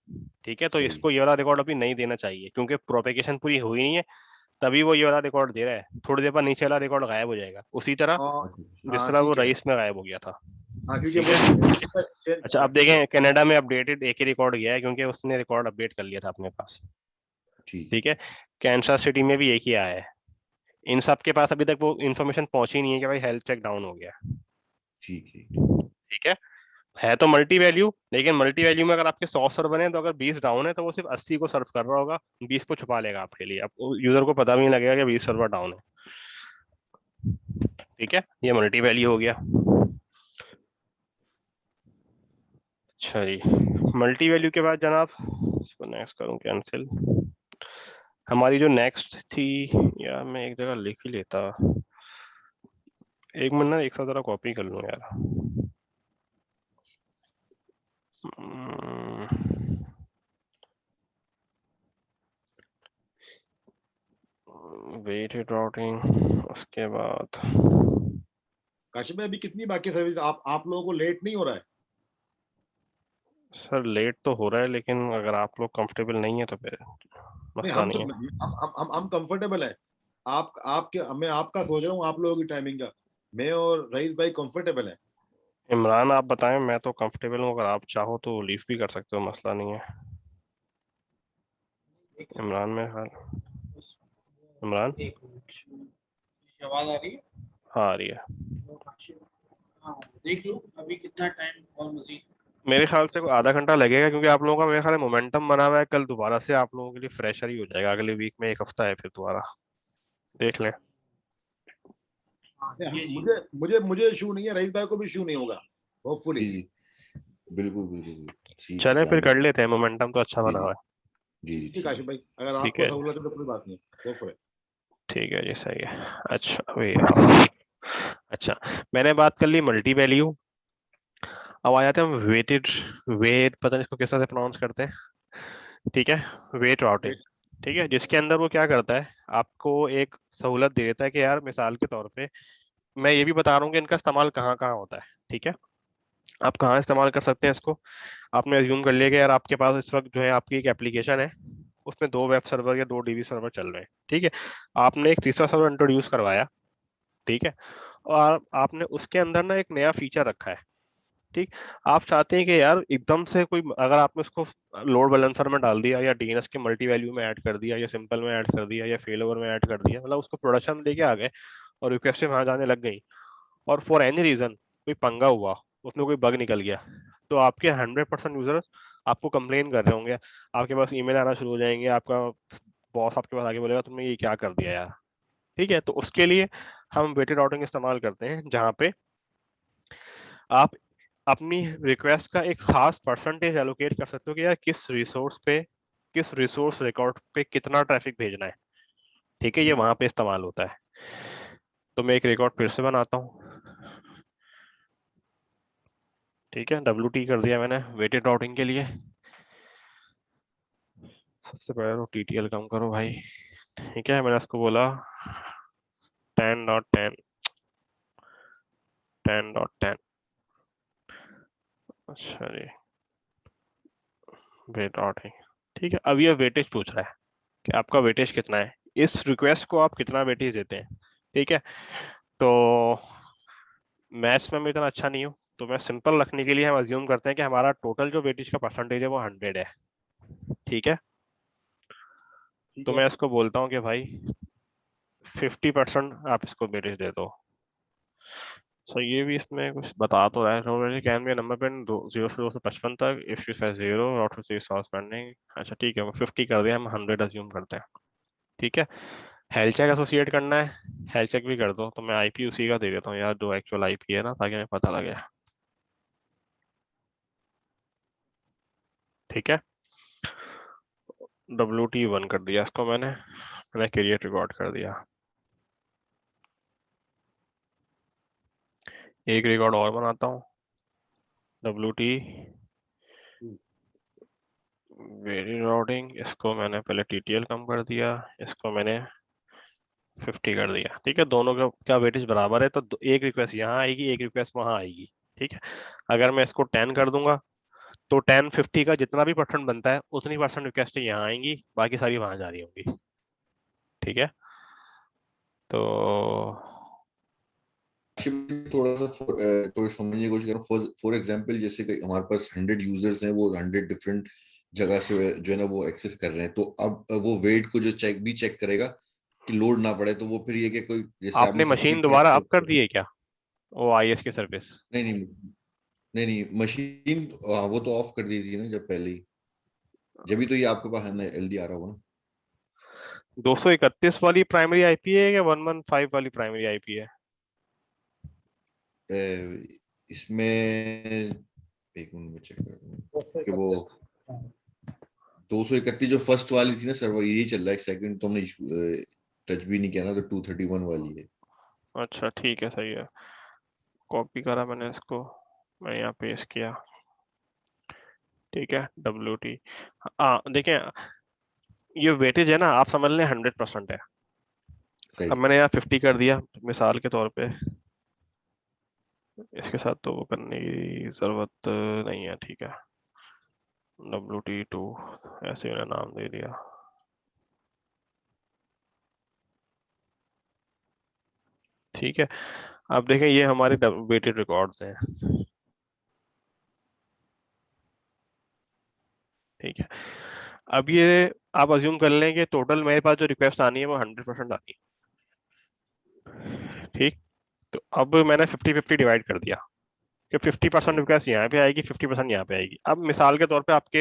ठीक है, तो सही। इसको ये वाला रिकॉर्ड अभी नहीं देना चाहिए, क्योंकि प्रोपेगेशन पूरी हुई नहीं है, तभी वो ये वाला रिकॉर्ड दे रहा है। थोड़ी देर बाद नीचे वाला रिकॉर्ड गायब हो जाएगा, उसी तरह और अच्छा जिस हाँ तरह वो ठीक है। रईस में गायब हो गया था। हाँ क्योंकि ठीक वो है, अच्छा अब ठीक है। देखें कनाडा में अपडेटेड एक ही रिकॉर्ड गया है, क्योंकि उसने रिकॉर्ड अपडेट कर लिया था अपने पास। ठीक ठीक है, कैंसस सिटी में भी एक ही आया है। इन सब के पास अभी तक वो इन्फॉर्मेशन पहुंची नहीं है कि भाई हेल्थ चेक डाउन हो गया। ठीक है। ठीक है तो मल्टी वैल्यू, लेकिन मल्टी वैल्यू में अगर आपके 100 सर्वर बने तो अगर 20 डाउन है तो वो सिर्फ 80 को सर्व कर रहा होगा, 20 को छुपा लेगा आपके लिए। अब यूजर को पता भी नहीं लगेगा कि 20 सर्वर डाउन है। ठीक है, ये मल्टी वैल्यू हो गया। अच्छा जी, मल्टी वैल्यू के बाद जनाब इसको नेक्स्ट करूं कैंसिल। हमारी जो नेक्स्ट थी, यार मैं एक जगह लिख ही लेता, एक मिनट ना, एक साथ जरा कॉपी कर लूं यार। वेटेड राउटिंग, उसके बाद काशिफ भाई अभी कितनी बाकी सर्विस आप लोगों को लेट नहीं हो रहा है? सर लेट तो हो रहा है, लेकिन अगर आप लोग कंफर्टेबल नहीं है तो फिर नहीं मसला हम तो नहीं है। हम कंफर्टेबल है। आपके मैं आपका सोच रहा हूँ आप लोगों की टाइमिंग का। मैं और रईस भाई कंफर्टेबल है। इमरान आप बताएं, मैं तो कंफर्टेबल हूँ, अगर आप चाहो तो लीव भी कर सकते हो, मसला नहीं है। इमरान में हाल इमरान एक मिनट, आवाज आ रही है? हाँ आ रही है। हाँ देख लो अभी कितना टाइम और मजीद। मेरे ख्याल से कोई आधा घंटा लगेगा, क्योंकि आप लोगों का मेरे ख्याल में मोमेंटम बना हुआ है। कल दोबारा से आप लोगों के लिए फ्रेशर ही हो जाएगा, अगले वीक में एक हफ्ता है फिर दोबारा देख लें। हाँ नहीं, ये जी मुझे मुझे मुझे इशू नहीं है, रईस भाई को भी इशू नहीं होगा होपफुली। जी जी बिल्कुल बिल्कुल सही चलें फिर प्लान कर है। लेते हैं, मोमेंटम तो अच्छा जी बना जी हुआ है। जी जी ठीक है ठीक काशिफ भाई, अगर ठीक आपको है, सहूलत है तो कोई बात नहीं, गो फॉर इट। ठीक है जी, सही है। अच्छा अच्छा, मैंने बात कर ली मल्टी वैल्यू। अब आ जाते हैं हम वेटेड, वेट पता नहीं इसको किस तरह से प्रोनाउंस करते हैं, ठीक है, वेट राउटिंग। ठीक है, जिसके अंदर वो क्या करता है, आपको एक सहूलत दे देता है कि यार मिसाल के तौर पे मैं ये भी बता रहा हूँ कि इनका इस्तेमाल कहाँ कहाँ होता है। ठीक है, आप कहाँ इस्तेमाल कर सकते हैं इसको। आपने अज्यूम कर लिया कि यार आपके पास इस वक्त जो है आपकी एक एप्लीकेशन है, उसमें 2 वेब सर्वर या 2 डीबी सर्वर चल रहे हैं। ठीक है, आपने एक तीसरा सर्वर इंट्रोड्यूस करवाया। ठीक है, और आपने उसके अंदर ना एक नया फीचर रखा है। ठीक, आप चाहते हैं कि यार एकदम से कोई, अगर आपने उसको लोड बैलेंसर में डाल दिया या डीएनएस के मल्टी वैल्यू में ऐड कर दिया या सिंपल में ऐड कर दिया या फेलओवर में ऐड कर दिया, मतलब उसको प्रोडक्शन लेके आ गए और रिक्वेस्ट वहां जाने लग गई, और फॉर एनी रीजन कोई पंगा हुआ, उसमें कोई बग निकल गया, तो आपके 100% यूजर आपको कंप्लेन कर रहे होंगे, आपके पास ईमेल आना शुरू हो जाएंगे, आपका बॉस आपके पास आगे बोलेगा तुमने ये क्या कर दिया यार। ठीक है, तो उसके लिए हम वेटेड राउटिंग इस्तेमाल करते हैं, जहाँ पे आप अपनी रिक्वेस्ट का एक खास परसेंटेज एलोकेट कर सकते हो कि यार किस रिसोर्स पे, किस रिसोर्स रिकॉर्ड पे कितना ट्रैफिक भेजना है। ठीक है, ये वहां पे इस्तेमाल होता है। तो मैं एक रिकॉर्ड फिर से बनाता हूँ। ठीक है, WT कर दिया मैंने वेटेड राउटिंग के लिए। सबसे पहले तो TTL कम करो भाई। ठीक है, मैंने इसको बोला 10.10 10.10। अच्छा जी, वेट राउटिंग। ठीक है, अब ये वेटेज पूछ रहा है कि आपका वेटेज कितना है, इस रिक्वेस्ट को आप कितना वेटेज देते हैं। ठीक है, तो मैथ्स में मैं इतना अच्छा नहीं हूँ, तो मैं सिंपल रखने के लिए हम अज्यूम करते हैं कि हमारा टोटल जो वेटेज का परसेंटेज है वो 100 है। ठीक है, ठीक तो है मैं इसको बोलता हूँ कि भाई 50% आप इसको वेटेज दे दो। सो ये भी इसमें कुछ बता तो रहा है, ऑलरेडी कैन बी नंबर पेन 0 से 255 तक, if you say 0 not to see सॉस पेंडिंग। अच्छा ठीक है, 50 कर दिया, हम 100 अज्यूम करते हैं। ठीक है, हेल्थ चेक एसोसिएट करना है, हेल्थ चेक भी कर दो, तो मैं आईपी उसी का दे देता हूँ यार, जो एक्चुअल आईपी है ना, ताकि हमें पता लगे। ठीक है, WT1 कर दिया इसको मैंने क्रिएट रिकॉर्ड कर दिया। एक रिकॉर्ड और बनाता हूँ, WT वेरी राउटिंग, इसको मैंने पहले TTL कम कर दिया, इसको मैंने 50 कर दिया। ठीक है, दोनों का क्या वेटेज बराबर है, तो एक रिक्वेस्ट यहाँ आएगी, एक रिक्वेस्ट वहां आएगी। ठीक है, अगर मैं इसको 10 कर दूंगा तो 10 50 का जितना भी परसेंट बनता है उतनी परसेंट रिक्वेस्ट यहाँ आएंगी, बाकी सारी वहां जा रही होंगी। ठीक है, तो थोड़ा सा थोड़ी समझने की कोशिश करो। फॉर एग्जांपल जैसे कि हमारे पास 100 यूजर्स हैं, वो 100 डिफरेंट जगह से जो है ना वो एक्सेस कर रहे हैं, तो अब वो वेट को जो चेक करेगा कि लोड ना पड़े, तो वो फिर ये कि कोई जैसे आपने आपने 50 मशीन की दोबारा अप एक्सेप्ट कर कर दी है क्या, वो IS की सर्विस? नहीं नहीं नहीं नहीं मशीन वो तो ऑफ कर दी थी ना जब पहले ही, जब भी तो ये आपके पास है ना LD आ रहा होगा 231 वाली प्राइमरी आईपी है या 115 वाली प्राइमरी आईपी है? ना। इसमें एक मिनट में चेक कर दूं कि वो 231 जो फर्स्ट वाली थी ना सर्वर, यही चल रहा है। सेकंड तो हमने टच भी नहीं किया ना, तो 231 वाली है। अच्छा ठीक है, सही है, कॉपी करा मैंने इसको, मैं यहाँ पेस्ट किया। ठीक है, WT, हाँ देखें, ये वेटेज है ना, आप समझ लें 100% है। सही अब मैंने यहाँ 50 कर दिया मिसाल के तौर पे, इसके साथ तो वो करने की जरूरत नहीं है, ठीक है। WT2 ऐसे मैंने नाम दे दिया। ठीक है, अब देखें ये हमारे वेटेड रिकॉर्ड्स हैं, ठीक है। अब ये आप अज्यूम कर लें कि टोटल मेरे पास जो रिक्वेस्ट आनी है वो 100% आनी है, ठीक। तो अब मैंने 50-50 डिवाइड कर दिया कि 50% सही रिक्वेस्ट यहाँ पे आएगी, 50% यहाँ पे आएगी। अब मिसाल के तौर पे आपके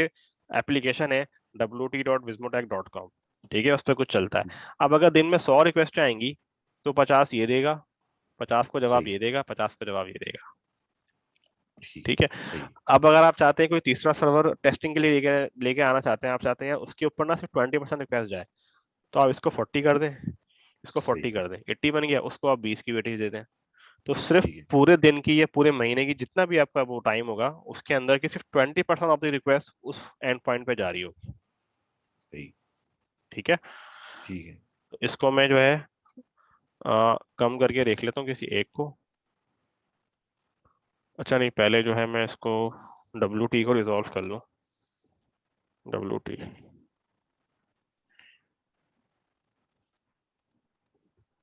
एप्लीकेशन है wt.vismotech.com, ठीक है, उस पर कुछ चलता है। अब अगर दिन में 100 रिक्वेस्ट आएंगी तो 50 ये देगा, 50 को जवाब सही ये देगा, 50 को जवाब ये देगा, ठीक ठीक है। सही अब अगर आप चाहते हैं कोई तीसरा सर्वर टेस्टिंग के लिए लेके आना चाहते हैं, आप चाहते हैं उसके ऊपर ना सिर्फ 20% रिक्वेस्ट जाए, तो आप इसको 40 कर दें, इसको 40 सही कर दें, 80 बन गया, उसको आप 20 की वेटेज दे दें। तो सिर्फ ठीक है पूरे दिन की या पूरे महीने की जितना भी आपका वो टाइम होगा उसके अंदर की सिर्फ 20% ऑफ द रिक्वेस्ट उस एंड पॉइंट पे जा रही होगी, सही ठीक है। ठीक है तो इसको मैं जो है कम करके देख लेता हूँ किसी एक को। अच्छा नहीं, पहले जो है मैं इसको WT को रिजॉल्व कर लूँ। WT,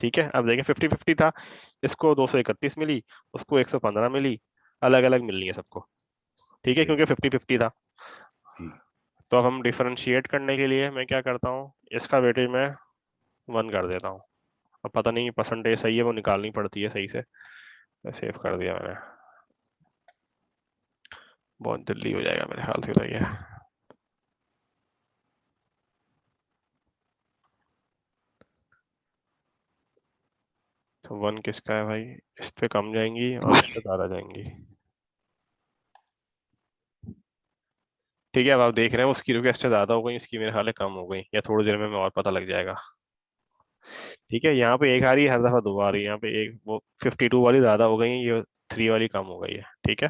ठीक है। अब देखें 50-50 था, इसको 231 मिली, उसको 115 मिली, अलग अलग मिल रही है सबको, ठीक है, सही क्योंकि 50-50 था। ठीक तो अब हम डिफरेंशिएट करने के लिए मैं क्या करता हूँ, इसका वेटेज मैं 1 कर देता हूँ। अब पता नहीं परसेंटेज सही है, वो निकालनी पड़ती है सही से, सेव कर दिया मैंने, बहुत जल्दी हो जाएगा मेरे ख्याल से तो ये। तो 1 किसका है भाई, इस पे कम जाएंगी और इस पे ज़्यादा जाएंगी, ठीक है। अब आप देख रहे हैं उसकी रिक्वेस्ट ज़्यादा हो गई, इसकी मेरे ख्याल है कम हो गई, या थोड़ी देर में और पता लग जाएगा, ठीक है। यहाँ पे एक आ रही है, हर दफा 2 आ रही है, यहाँ पे एक वो 52 वाली ज्यादा हो गई है, ये 3 वाली कम हो गई है, ठीक है,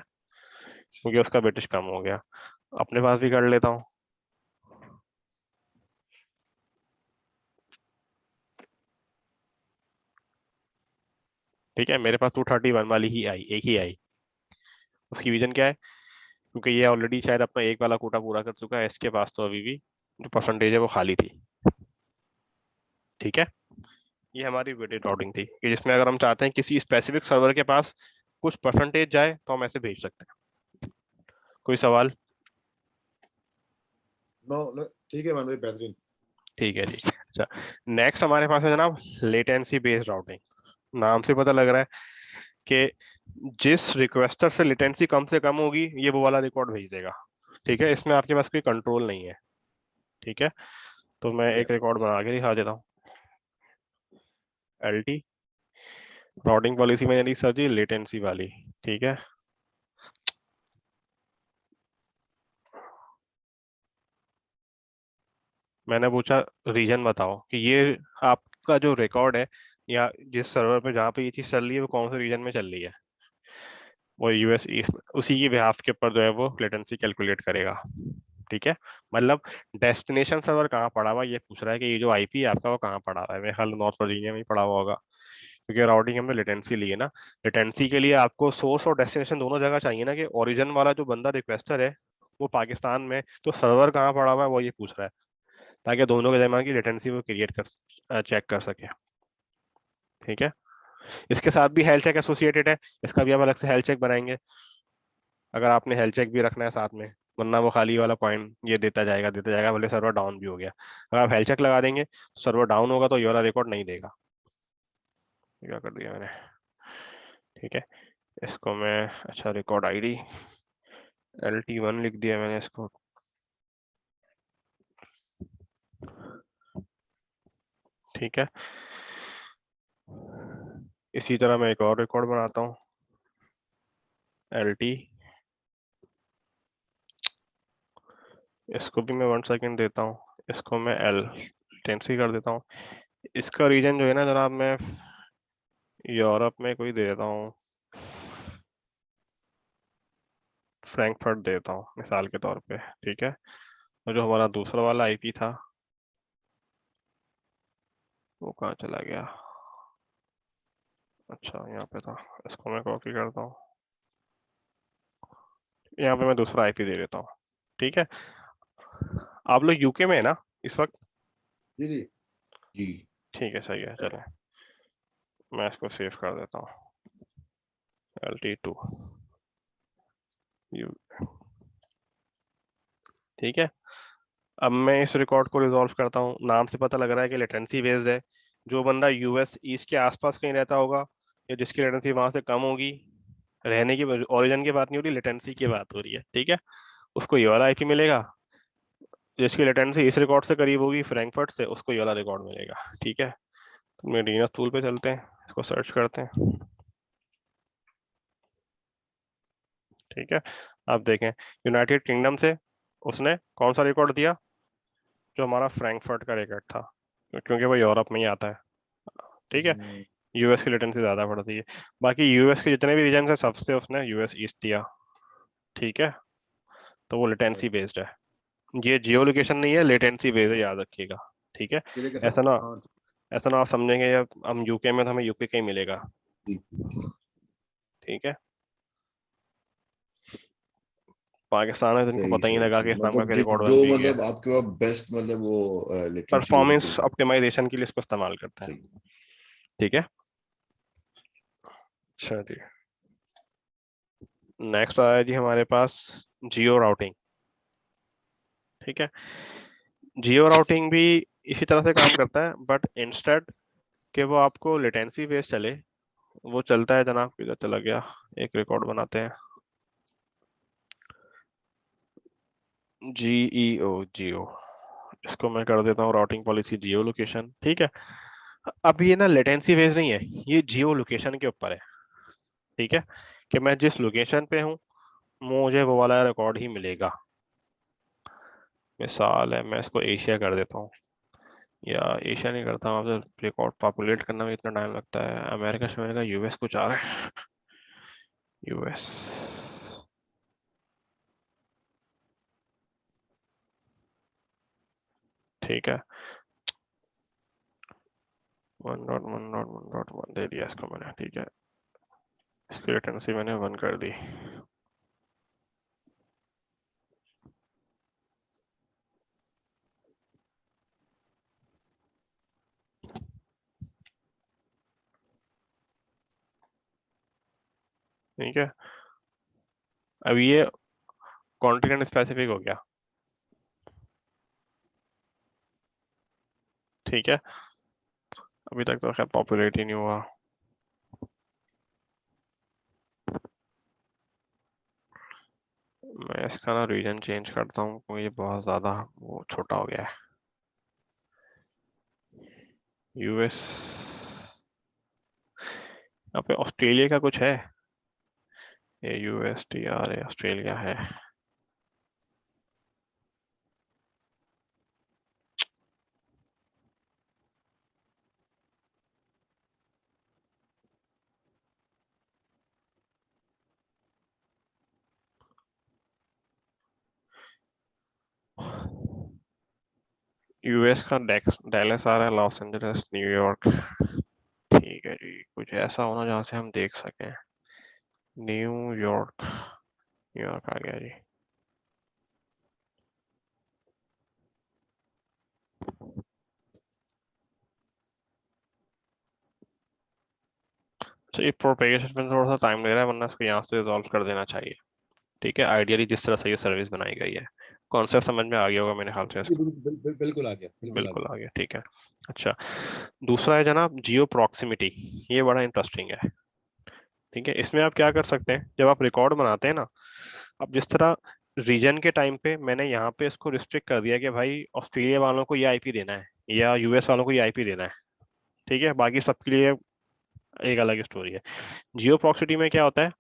क्योंकि उसका वेटेज कम हो गया। अपने पास भी कर लेता हूँ, ठीक है। मेरे पास 231 वाली ही आई, एक ही आई। उसकी रीजन क्या है, क्योंकि ये ऑलरेडी शायद अपना एक वाला कोटा पूरा कर चुका है, इसके पास तो अभी भी जो परसेंटेज है वो खाली थी, ठीक है। ये हमारी वेटेड राउटिंग थी कि जिसमें अगर हम चाहते हैं किसी स्पेसिफिक सर्वर के पास कुछ परसेंटेज जाए तो हम ऐसे भेज सकते हैं। कोई सवाल? नो नो, ठीक है मान भाई, बेहतरीन। ठीक है जी। अच्छा, नेक्स्ट हमारे पास है जनाब लेटेंसी बेस्ड राउटिंग। नाम से पता लग रहा है कि जिस रिक्वेस्टर से लेटेंसी कम से कम होगी ये वो वाला रिकॉर्ड भेज देगा, ठीक है। इसमें आपके पास कोई कंट्रोल नहीं है, ठीक है। तो मैं ठीक है एक रिकॉर्ड बना के दिखा देता हूँ। LT राउटिंग पॉलिसी में यानी सर जी लेटेंसी वाली, ठीक है। मैंने पूछा रीजन बताओ कि ये आपका जो रिकॉर्ड है या जिस सर्वर पे जहाँ पे ये चीज चल रही है वो कौन से रीजन में चल रही है, वो US ईस्ट, उसी की बिहाफ के ऊपर जो है वो लेटेंसी कैलकुलेट करेगा, ठीक है। मतलब डेस्टिनेशन सर्वर कहाँ पड़ा हुआ ये पूछ रहा है कि ये जो IP है आपका वो कहाँ पड़ा हुआ है, मेरे ख्याल नॉर्थ वर्जीनिया में ही पड़ा हुआ होगा, क्योंकि राउटिंग हमने लेटेंसी ली है ना। लेटेंसी के लिए आपको सोर्स और डेस्टिनेशन दोनों जगह चाहिए ना, कि ओरिजिन वाला जो बंदा रिक्वेस्टर है वो पाकिस्तान में, तो सर्वर कहाँ पड़ा हुआ है वो ये पूछ रहा है, ताकि दोनों के दरमियान की लेटेंसी वो क्रिएट कर चेक कर सके, ठीक है। इसके साथ भी हेल्थ चेक एसोसिएटेड है, इसका भी आप अलग से हेल्थ चेक बनाएंगे अगर आपने हेल्थ चेक भी रखना है साथ में, वरना वो खाली वाला पॉइंट ये देता जाएगा भले सर्वर डाउन भी हो गया। अगर आप हेल्थ चेक लगा देंगे तो सर्वर डाउन होगा तो ये वाला रिकॉर्ड नहीं देगा। ये क्या कर दिया मैंने, ठीक है। इसको मैं, अच्छा रिकॉर्ड ID LT1 लिख दिया मैंने इसको, ठीक है। इसी तरह मैं एक और रिकॉर्ड बनाता हूँ LT, इसको भी मैं 1 सेकेंड देता हूँ, इसको मैं लेटेंसी कर देता हूँ। इसका रीजन जो है ना जनाब, मैं यूरोप में कोई दे देता हूँ, फ्रैंकफर्ट देता हूँ मिसाल के तौर पे, ठीक है। और जो हमारा दूसरा वाला IP था वो कहाँ चला गया, अच्छा यहाँ पे था, इसको मैं कॉपी करता हूँ, यहाँ पे मैं दूसरा आईपी दे देता हूँ, ठीक है। आप लोग यूके में है ना इस वक्त? जी जी। जी ठीक है, सही है, चलो मैं इसको सेव कर देता हूँ, LT2 यू, ठीक है। अब मैं इस रिकॉर्ड को रिजॉल्व करता हूँ। नाम से पता लग रहा है कि लेटेंसी बेस्ड है। जो बंदा यूएस ईस्ट के आसपास कहीं रहता होगा या जिसकी लेटेंसी वहां से कम होगी, रहने की ओरिजिन की बात नहीं हो रही, लेटेंसी की बात हो रही है, ठीक है, उसको ये वाला आईपी मिलेगा। जिसकी लेटेंसी इस रिकॉर्ड से करीब होगी फ्रैंकफर्ट से, उसको ये वाला रिकॉर्ड मिलेगा, ठीक है। तो मैं डीएनएस टूल पे चलते हैं, इसको सर्च करते हैं, ठीक है। अब देखें, यूनाइटेड किंगडम से उसने कौन सा रिकॉर्ड दिया? जो हमारा फ्रैंकफर्ट का रिकॉर्ड था, क्योंकि वो यूरोप में ही आता है, ठीक है। यूएस की लेटेंसी ज्यादा पड़ती है। बाकी यूएस के जितने भी रीजन है सबसे उसने यूएस ईस्ट दिया, ठीक है। तो वो लेटेंसी बेस्ड है, ये जियो लोकेशन नहीं है, लेटेंसी बेस्ड है, याद रखिएगा, ठीक है। ये देखिए सर, ऐसा ना, हाँ ऐसा ना आप समझेंगे या हम यूके में तो हमें यूके का ही मिलेगा, जी। ठीक है। पाकिस्तान में तो इनको सही पता ही नहीं सही लगा कि सही, इस्लाम का मतलब कोई रिकॉर्ड जो बन भी गया। मतलब आपके पास बेस्ट मतलब वो लेटेंसी वाली परफॉर्मेंस टूल है। ऑप्टिमाइजेशन के लिए इसको इस्तेमाल करते हैं, सही। ठीक है। अच्छा जी, नेक्स्ट आया जी हमारे पास जियो राउटिंग, ठीक है। जियो राउटिंग भी इसी तरह से काम करता है, बट इंस्टेड कि वो आपको लेटेंसी बेस्ड चले, वो चलता है जनाब, किधर चला गया, एक रिकॉर्ड बनाते हैं, GEO जियो, इसको मैं कर देता हूँ राउटिंग पॉलिसी जियो लोकेशन, ठीक है। अब ये ना लेटेंसी बेस्ड नहीं है, ये जियो लोकेशन के ऊपर है, ठीक है, कि मैं जिस लोकेशन पे हूँ मुझे वो वाला रिकॉर्ड ही मिलेगा। मिसाल है, मैं इसको एशिया कर देता हूँ, या एशिया नहीं करता हूँ, अब रिकॉर्ड पॉपुलेट करने में इतना टाइम लगता है। अमेरिका से अमेरिका यूएस कुछ आ रहा है, यूएस, ठीक है। 1.1.1.1 दे दिया इसको मैंने, ठीक है। इसकी लेटेंसी मैंने 1 कर दी, ठीक है। अब ये कॉन्टिनेंट स्पेसिफिक हो गया, ठीक है। अभी तक तो खैर पॉपुलेट ही नहीं हुआ। मैं इसका ना रीजन चेंज करता हूँ क्योंकि ये बहुत ज्यादा वो छोटा हो गया है। यूएस, यहाँ पे ऑस्ट्रेलिया का कुछ है, AUSTR ऑस्ट्रेलिया है। यूएस का डैलस आ रहा है, लॉस एंजलिस, न्यूयॉर्क, ठीक है जी। कुछ ऐसा होना जहाँ से हम देख सकें, न्यूयॉर्क, न्यूयॉर्क आ गया जी। तो ये प्रोपेगेशन में थोड़ा सा टाइम ले रहा है, वरना इसको यहाँ से रिजॉल्व कर देना चाहिए, ठीक है। आइडियली जिस तरह से ये सर्विस बनाई गई है, कॉन्सेप्ट समझ में आ गया होगा मेरे ख्याल से इसका। बिल्कुल आ गया, बिल्कुल आ बिल्कुल गया। आ गया, ठीक है। अच्छा, दूसरा है जनाब जियो प्रॉक्सिमिटी, ये बड़ा इंटरेस्टिंग है, ठीक है। इसमें आप क्या कर सकते हैं, जब आप रिकॉर्ड बनाते हैं ना, अब जिस तरह रीजन के टाइम पे मैंने यहाँ पे इसको रिस्ट्रिक्ट कर दिया कि भाई ऑस्ट्रेलिया वालों को ये आईपी देना है या यूएस वालों को ये आईपी देना है, ठीक है, बाकी सबके लिए एक अलग स्टोरी है। जियो प्रॉक्सिमिटी में क्या होता है,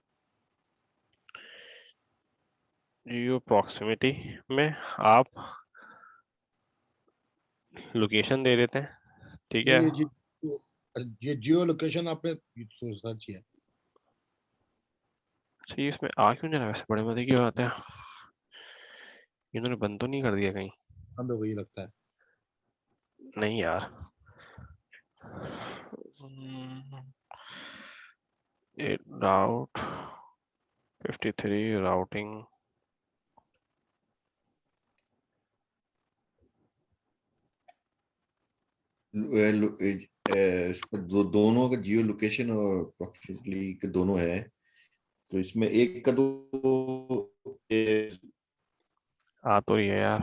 जियो प्रॉक्सिमिटी में आप लोकेशन दे देते हैं, ठीक है। नहीं ये जियो लोकेशन आपने सर्च किया? अच्छा, ये इसमें आ क्यों नहीं रहा, वैसे बड़े मजे की बात है, इन्होंने बंद तो नहीं कर दिया कहीं? बंद हो गई लगता है। नहीं यार, राउट 53 राउटिंग इसका दोनों का जियो लोकेशन और अप्रोक्सीमेटली के दोनों है, तो इसमें एक का तो आ तो रही है यार।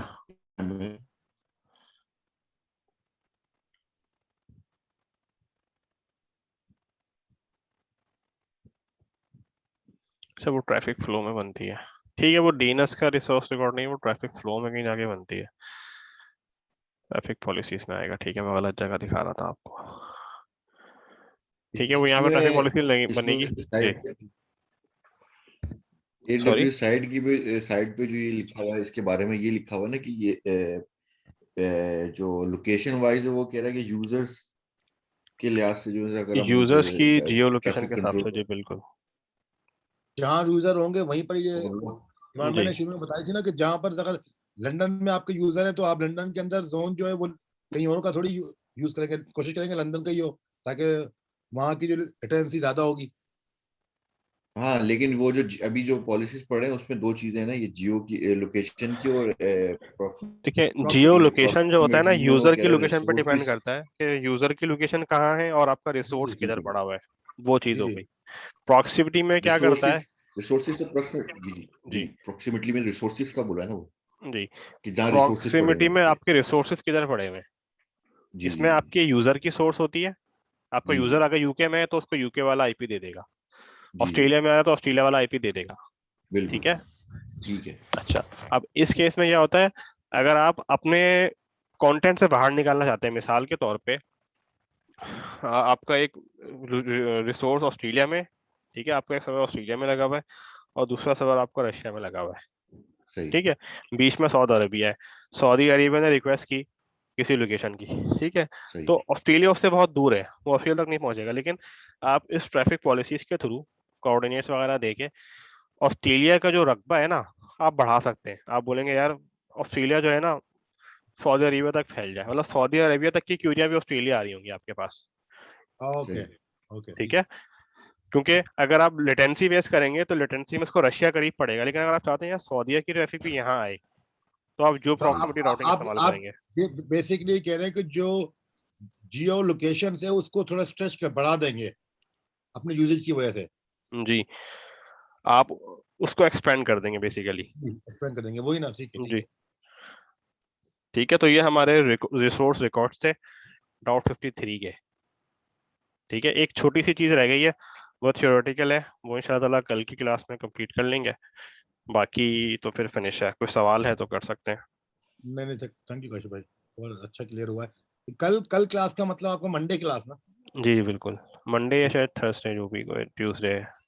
अच्छा, वो ट्रैफिक फ्लो में बनती है, ठीक है। वो डीएनएस का रिसोर्स रिकॉर्ड नहीं है, वो ट्रैफिक फ्लो में कहीं जाके बनती है, ट्रैफिक पॉलिसीज में आएगा। ठीक है, मैं गलत जगह दिखा रहा था आपको। ठीक है, वो यहाँ पे ट्रैफिक पॉलिसी बनेगी इसमें जी। सॉरी, AWS साइट पे जो ये लिखा हुआ है इसके बारे में, ये लिखा हुआ है ना कि ये जो लोकेशन वाइज है वो कह रहा है कि यूजर्स के लिहाज से जो है, अगर हम जो यूजर्स की जियो लोकेशन ट्रैफिक के हिसाब से कंट्रोल जी बिल्कुल। जहाँ यूजर होंगे वहीं पर ये इमाम जी ने शुरू में बताई थी ना कि जहाँ पर अगर लंदन में आपके यूजर है तो आप लंदन के अंदर जोन जो है वो कहीं और का थोड़ी यूज करेंगे, कोशिश करेंगे लंदन का ही हो, ताकि वहाँ की जो लेटेंसी ज्यादा होगी। हाँ, लेकिन वो जो अभी जो पॉलिसीज पढ़ रहे हैं उसमें दो चीजें हैं ना, ये जियो की लोकेशन की और देखिए, जियो लोकेशन जो होता है ना, अप्रोक्सीमेटली में वो यूजर कह की रहा है लोकेशन पे डिपेंड रिसोर्सेज। करता है कि यूजर की लोकेशन कहाँ है और आपका जी रिसोर्स जी जी किधर जी पड़ा हुआ है, वो चीज जी हो जी गई। प्रॉक्सिमिटी में क्या करता है? रिसोर्सेज रिसोर्सेज अप्रोक्सीमेट जी जी जी जी अप्रोक्सीमेटली में रिसोर्सेज का बोला है ना वो, जी, कि जहाँ रिसोर्सेज पड़े प्रॉक्सिमिटी हुए में हैं। आपके रिसोर्सेज किधर पड़े हुए हैं, जी जी इसमें आपके यूजर की सोर्स होती है। आपका जी जी यूजर अगर यूके में है तो उसको यूके वाला आईपी दे देगा, जी जी ऑस्ट्रेलिया में आया तो ऑस्ट्रेलिया वाला आईपी दे देगा। बिल्कुल ठीक है। ठीक है। अच्छा, अब इस केस में क्या होता है, अगर आप अपने कंटेंट से बाहर निकालना चाहते हैं, मिसाल के तौर पे आपका एक रिसोर्स ऑस्ट्रेलिया में, ठीक है, आपका एक सर्वर ऑस्ट्रेलिया में लगा हुआ है और दूसरा सर्वर आपका रशिया में लगा हुआ है। सही ठीक है, बीच में सऊदी अरबिया है, सऊदी अरेबिया ने रिक्वेस्ट की किसी लोकेशन की, ठीक है, सही। तो ऑस्ट्रेलिया उससे बहुत दूर है, वो ऑस्ट्रेलिया तक नहीं पहुंचेगा। लेकिन आप इस ट्रैफिक पॉलिसीज के थ्रू कोऑर्डिनेट्स वगैरह देके ऑस्ट्रेलिया का जो रकबा है ना, आप बढ़ा सकते हैं। आप बोलेंगे यार ऑस्ट्रेलिया जो है ना सऊदी अरेबिया तक फैल जाए, मतलब सऊदी अरेबिया तक की क्यूरियां भी ऑस्ट्रेलिया आ रही होंगी आपके पास। ओके सही। ओके ठीक ठीक है, है। क्योंकि अगर आप लेटेंसी बेस करेंगे तो लेटेंसी में इसको रशिया करीब पड़ेगा, लेकिन अगर आप चाहते हैं यार सऊदीया की ट्रैफिक भी यहाँ आए तो आप जो तो प्रॉक्सिमिटी राउटिंग इस्तेमाल आप करेंगे। बेसिकली कह रहे हैं कि जो जियो लोकेशन है उसको थोड़ा स्ट्रेच कर बढ़ा देंगे अपने यूजेज की वजह से, जी, आप उसको एक्सपेंड कर देंगे बेसिकली। एक्सपेंड कर देंगे, वही ना, ठीक है ठीक जी है। ठीक है, तो ये हमारे रिसोर्स रिकॉर्ड से डाउट 53 के। ठीक है, एक छोटी सी चीज रह गई है, वो थियोरेटिकल है, वो इंशाल्लाह ताला कल की क्लास में कंप्लीट कर लेंगे। बाकी तो फिर फिनिश है, कोई सवाल है तो कर सकते हैं। नहीं नहीं, थैंक यू कौशिक भाई, बहुत अच्छा क्लियर हुआ है। कल कल क्लास का मतलब आपको मंडे क्लास ना? जी जी बिल्कुल, मंडे या शायद थर्सडे, जो भी ट्यूसडे है।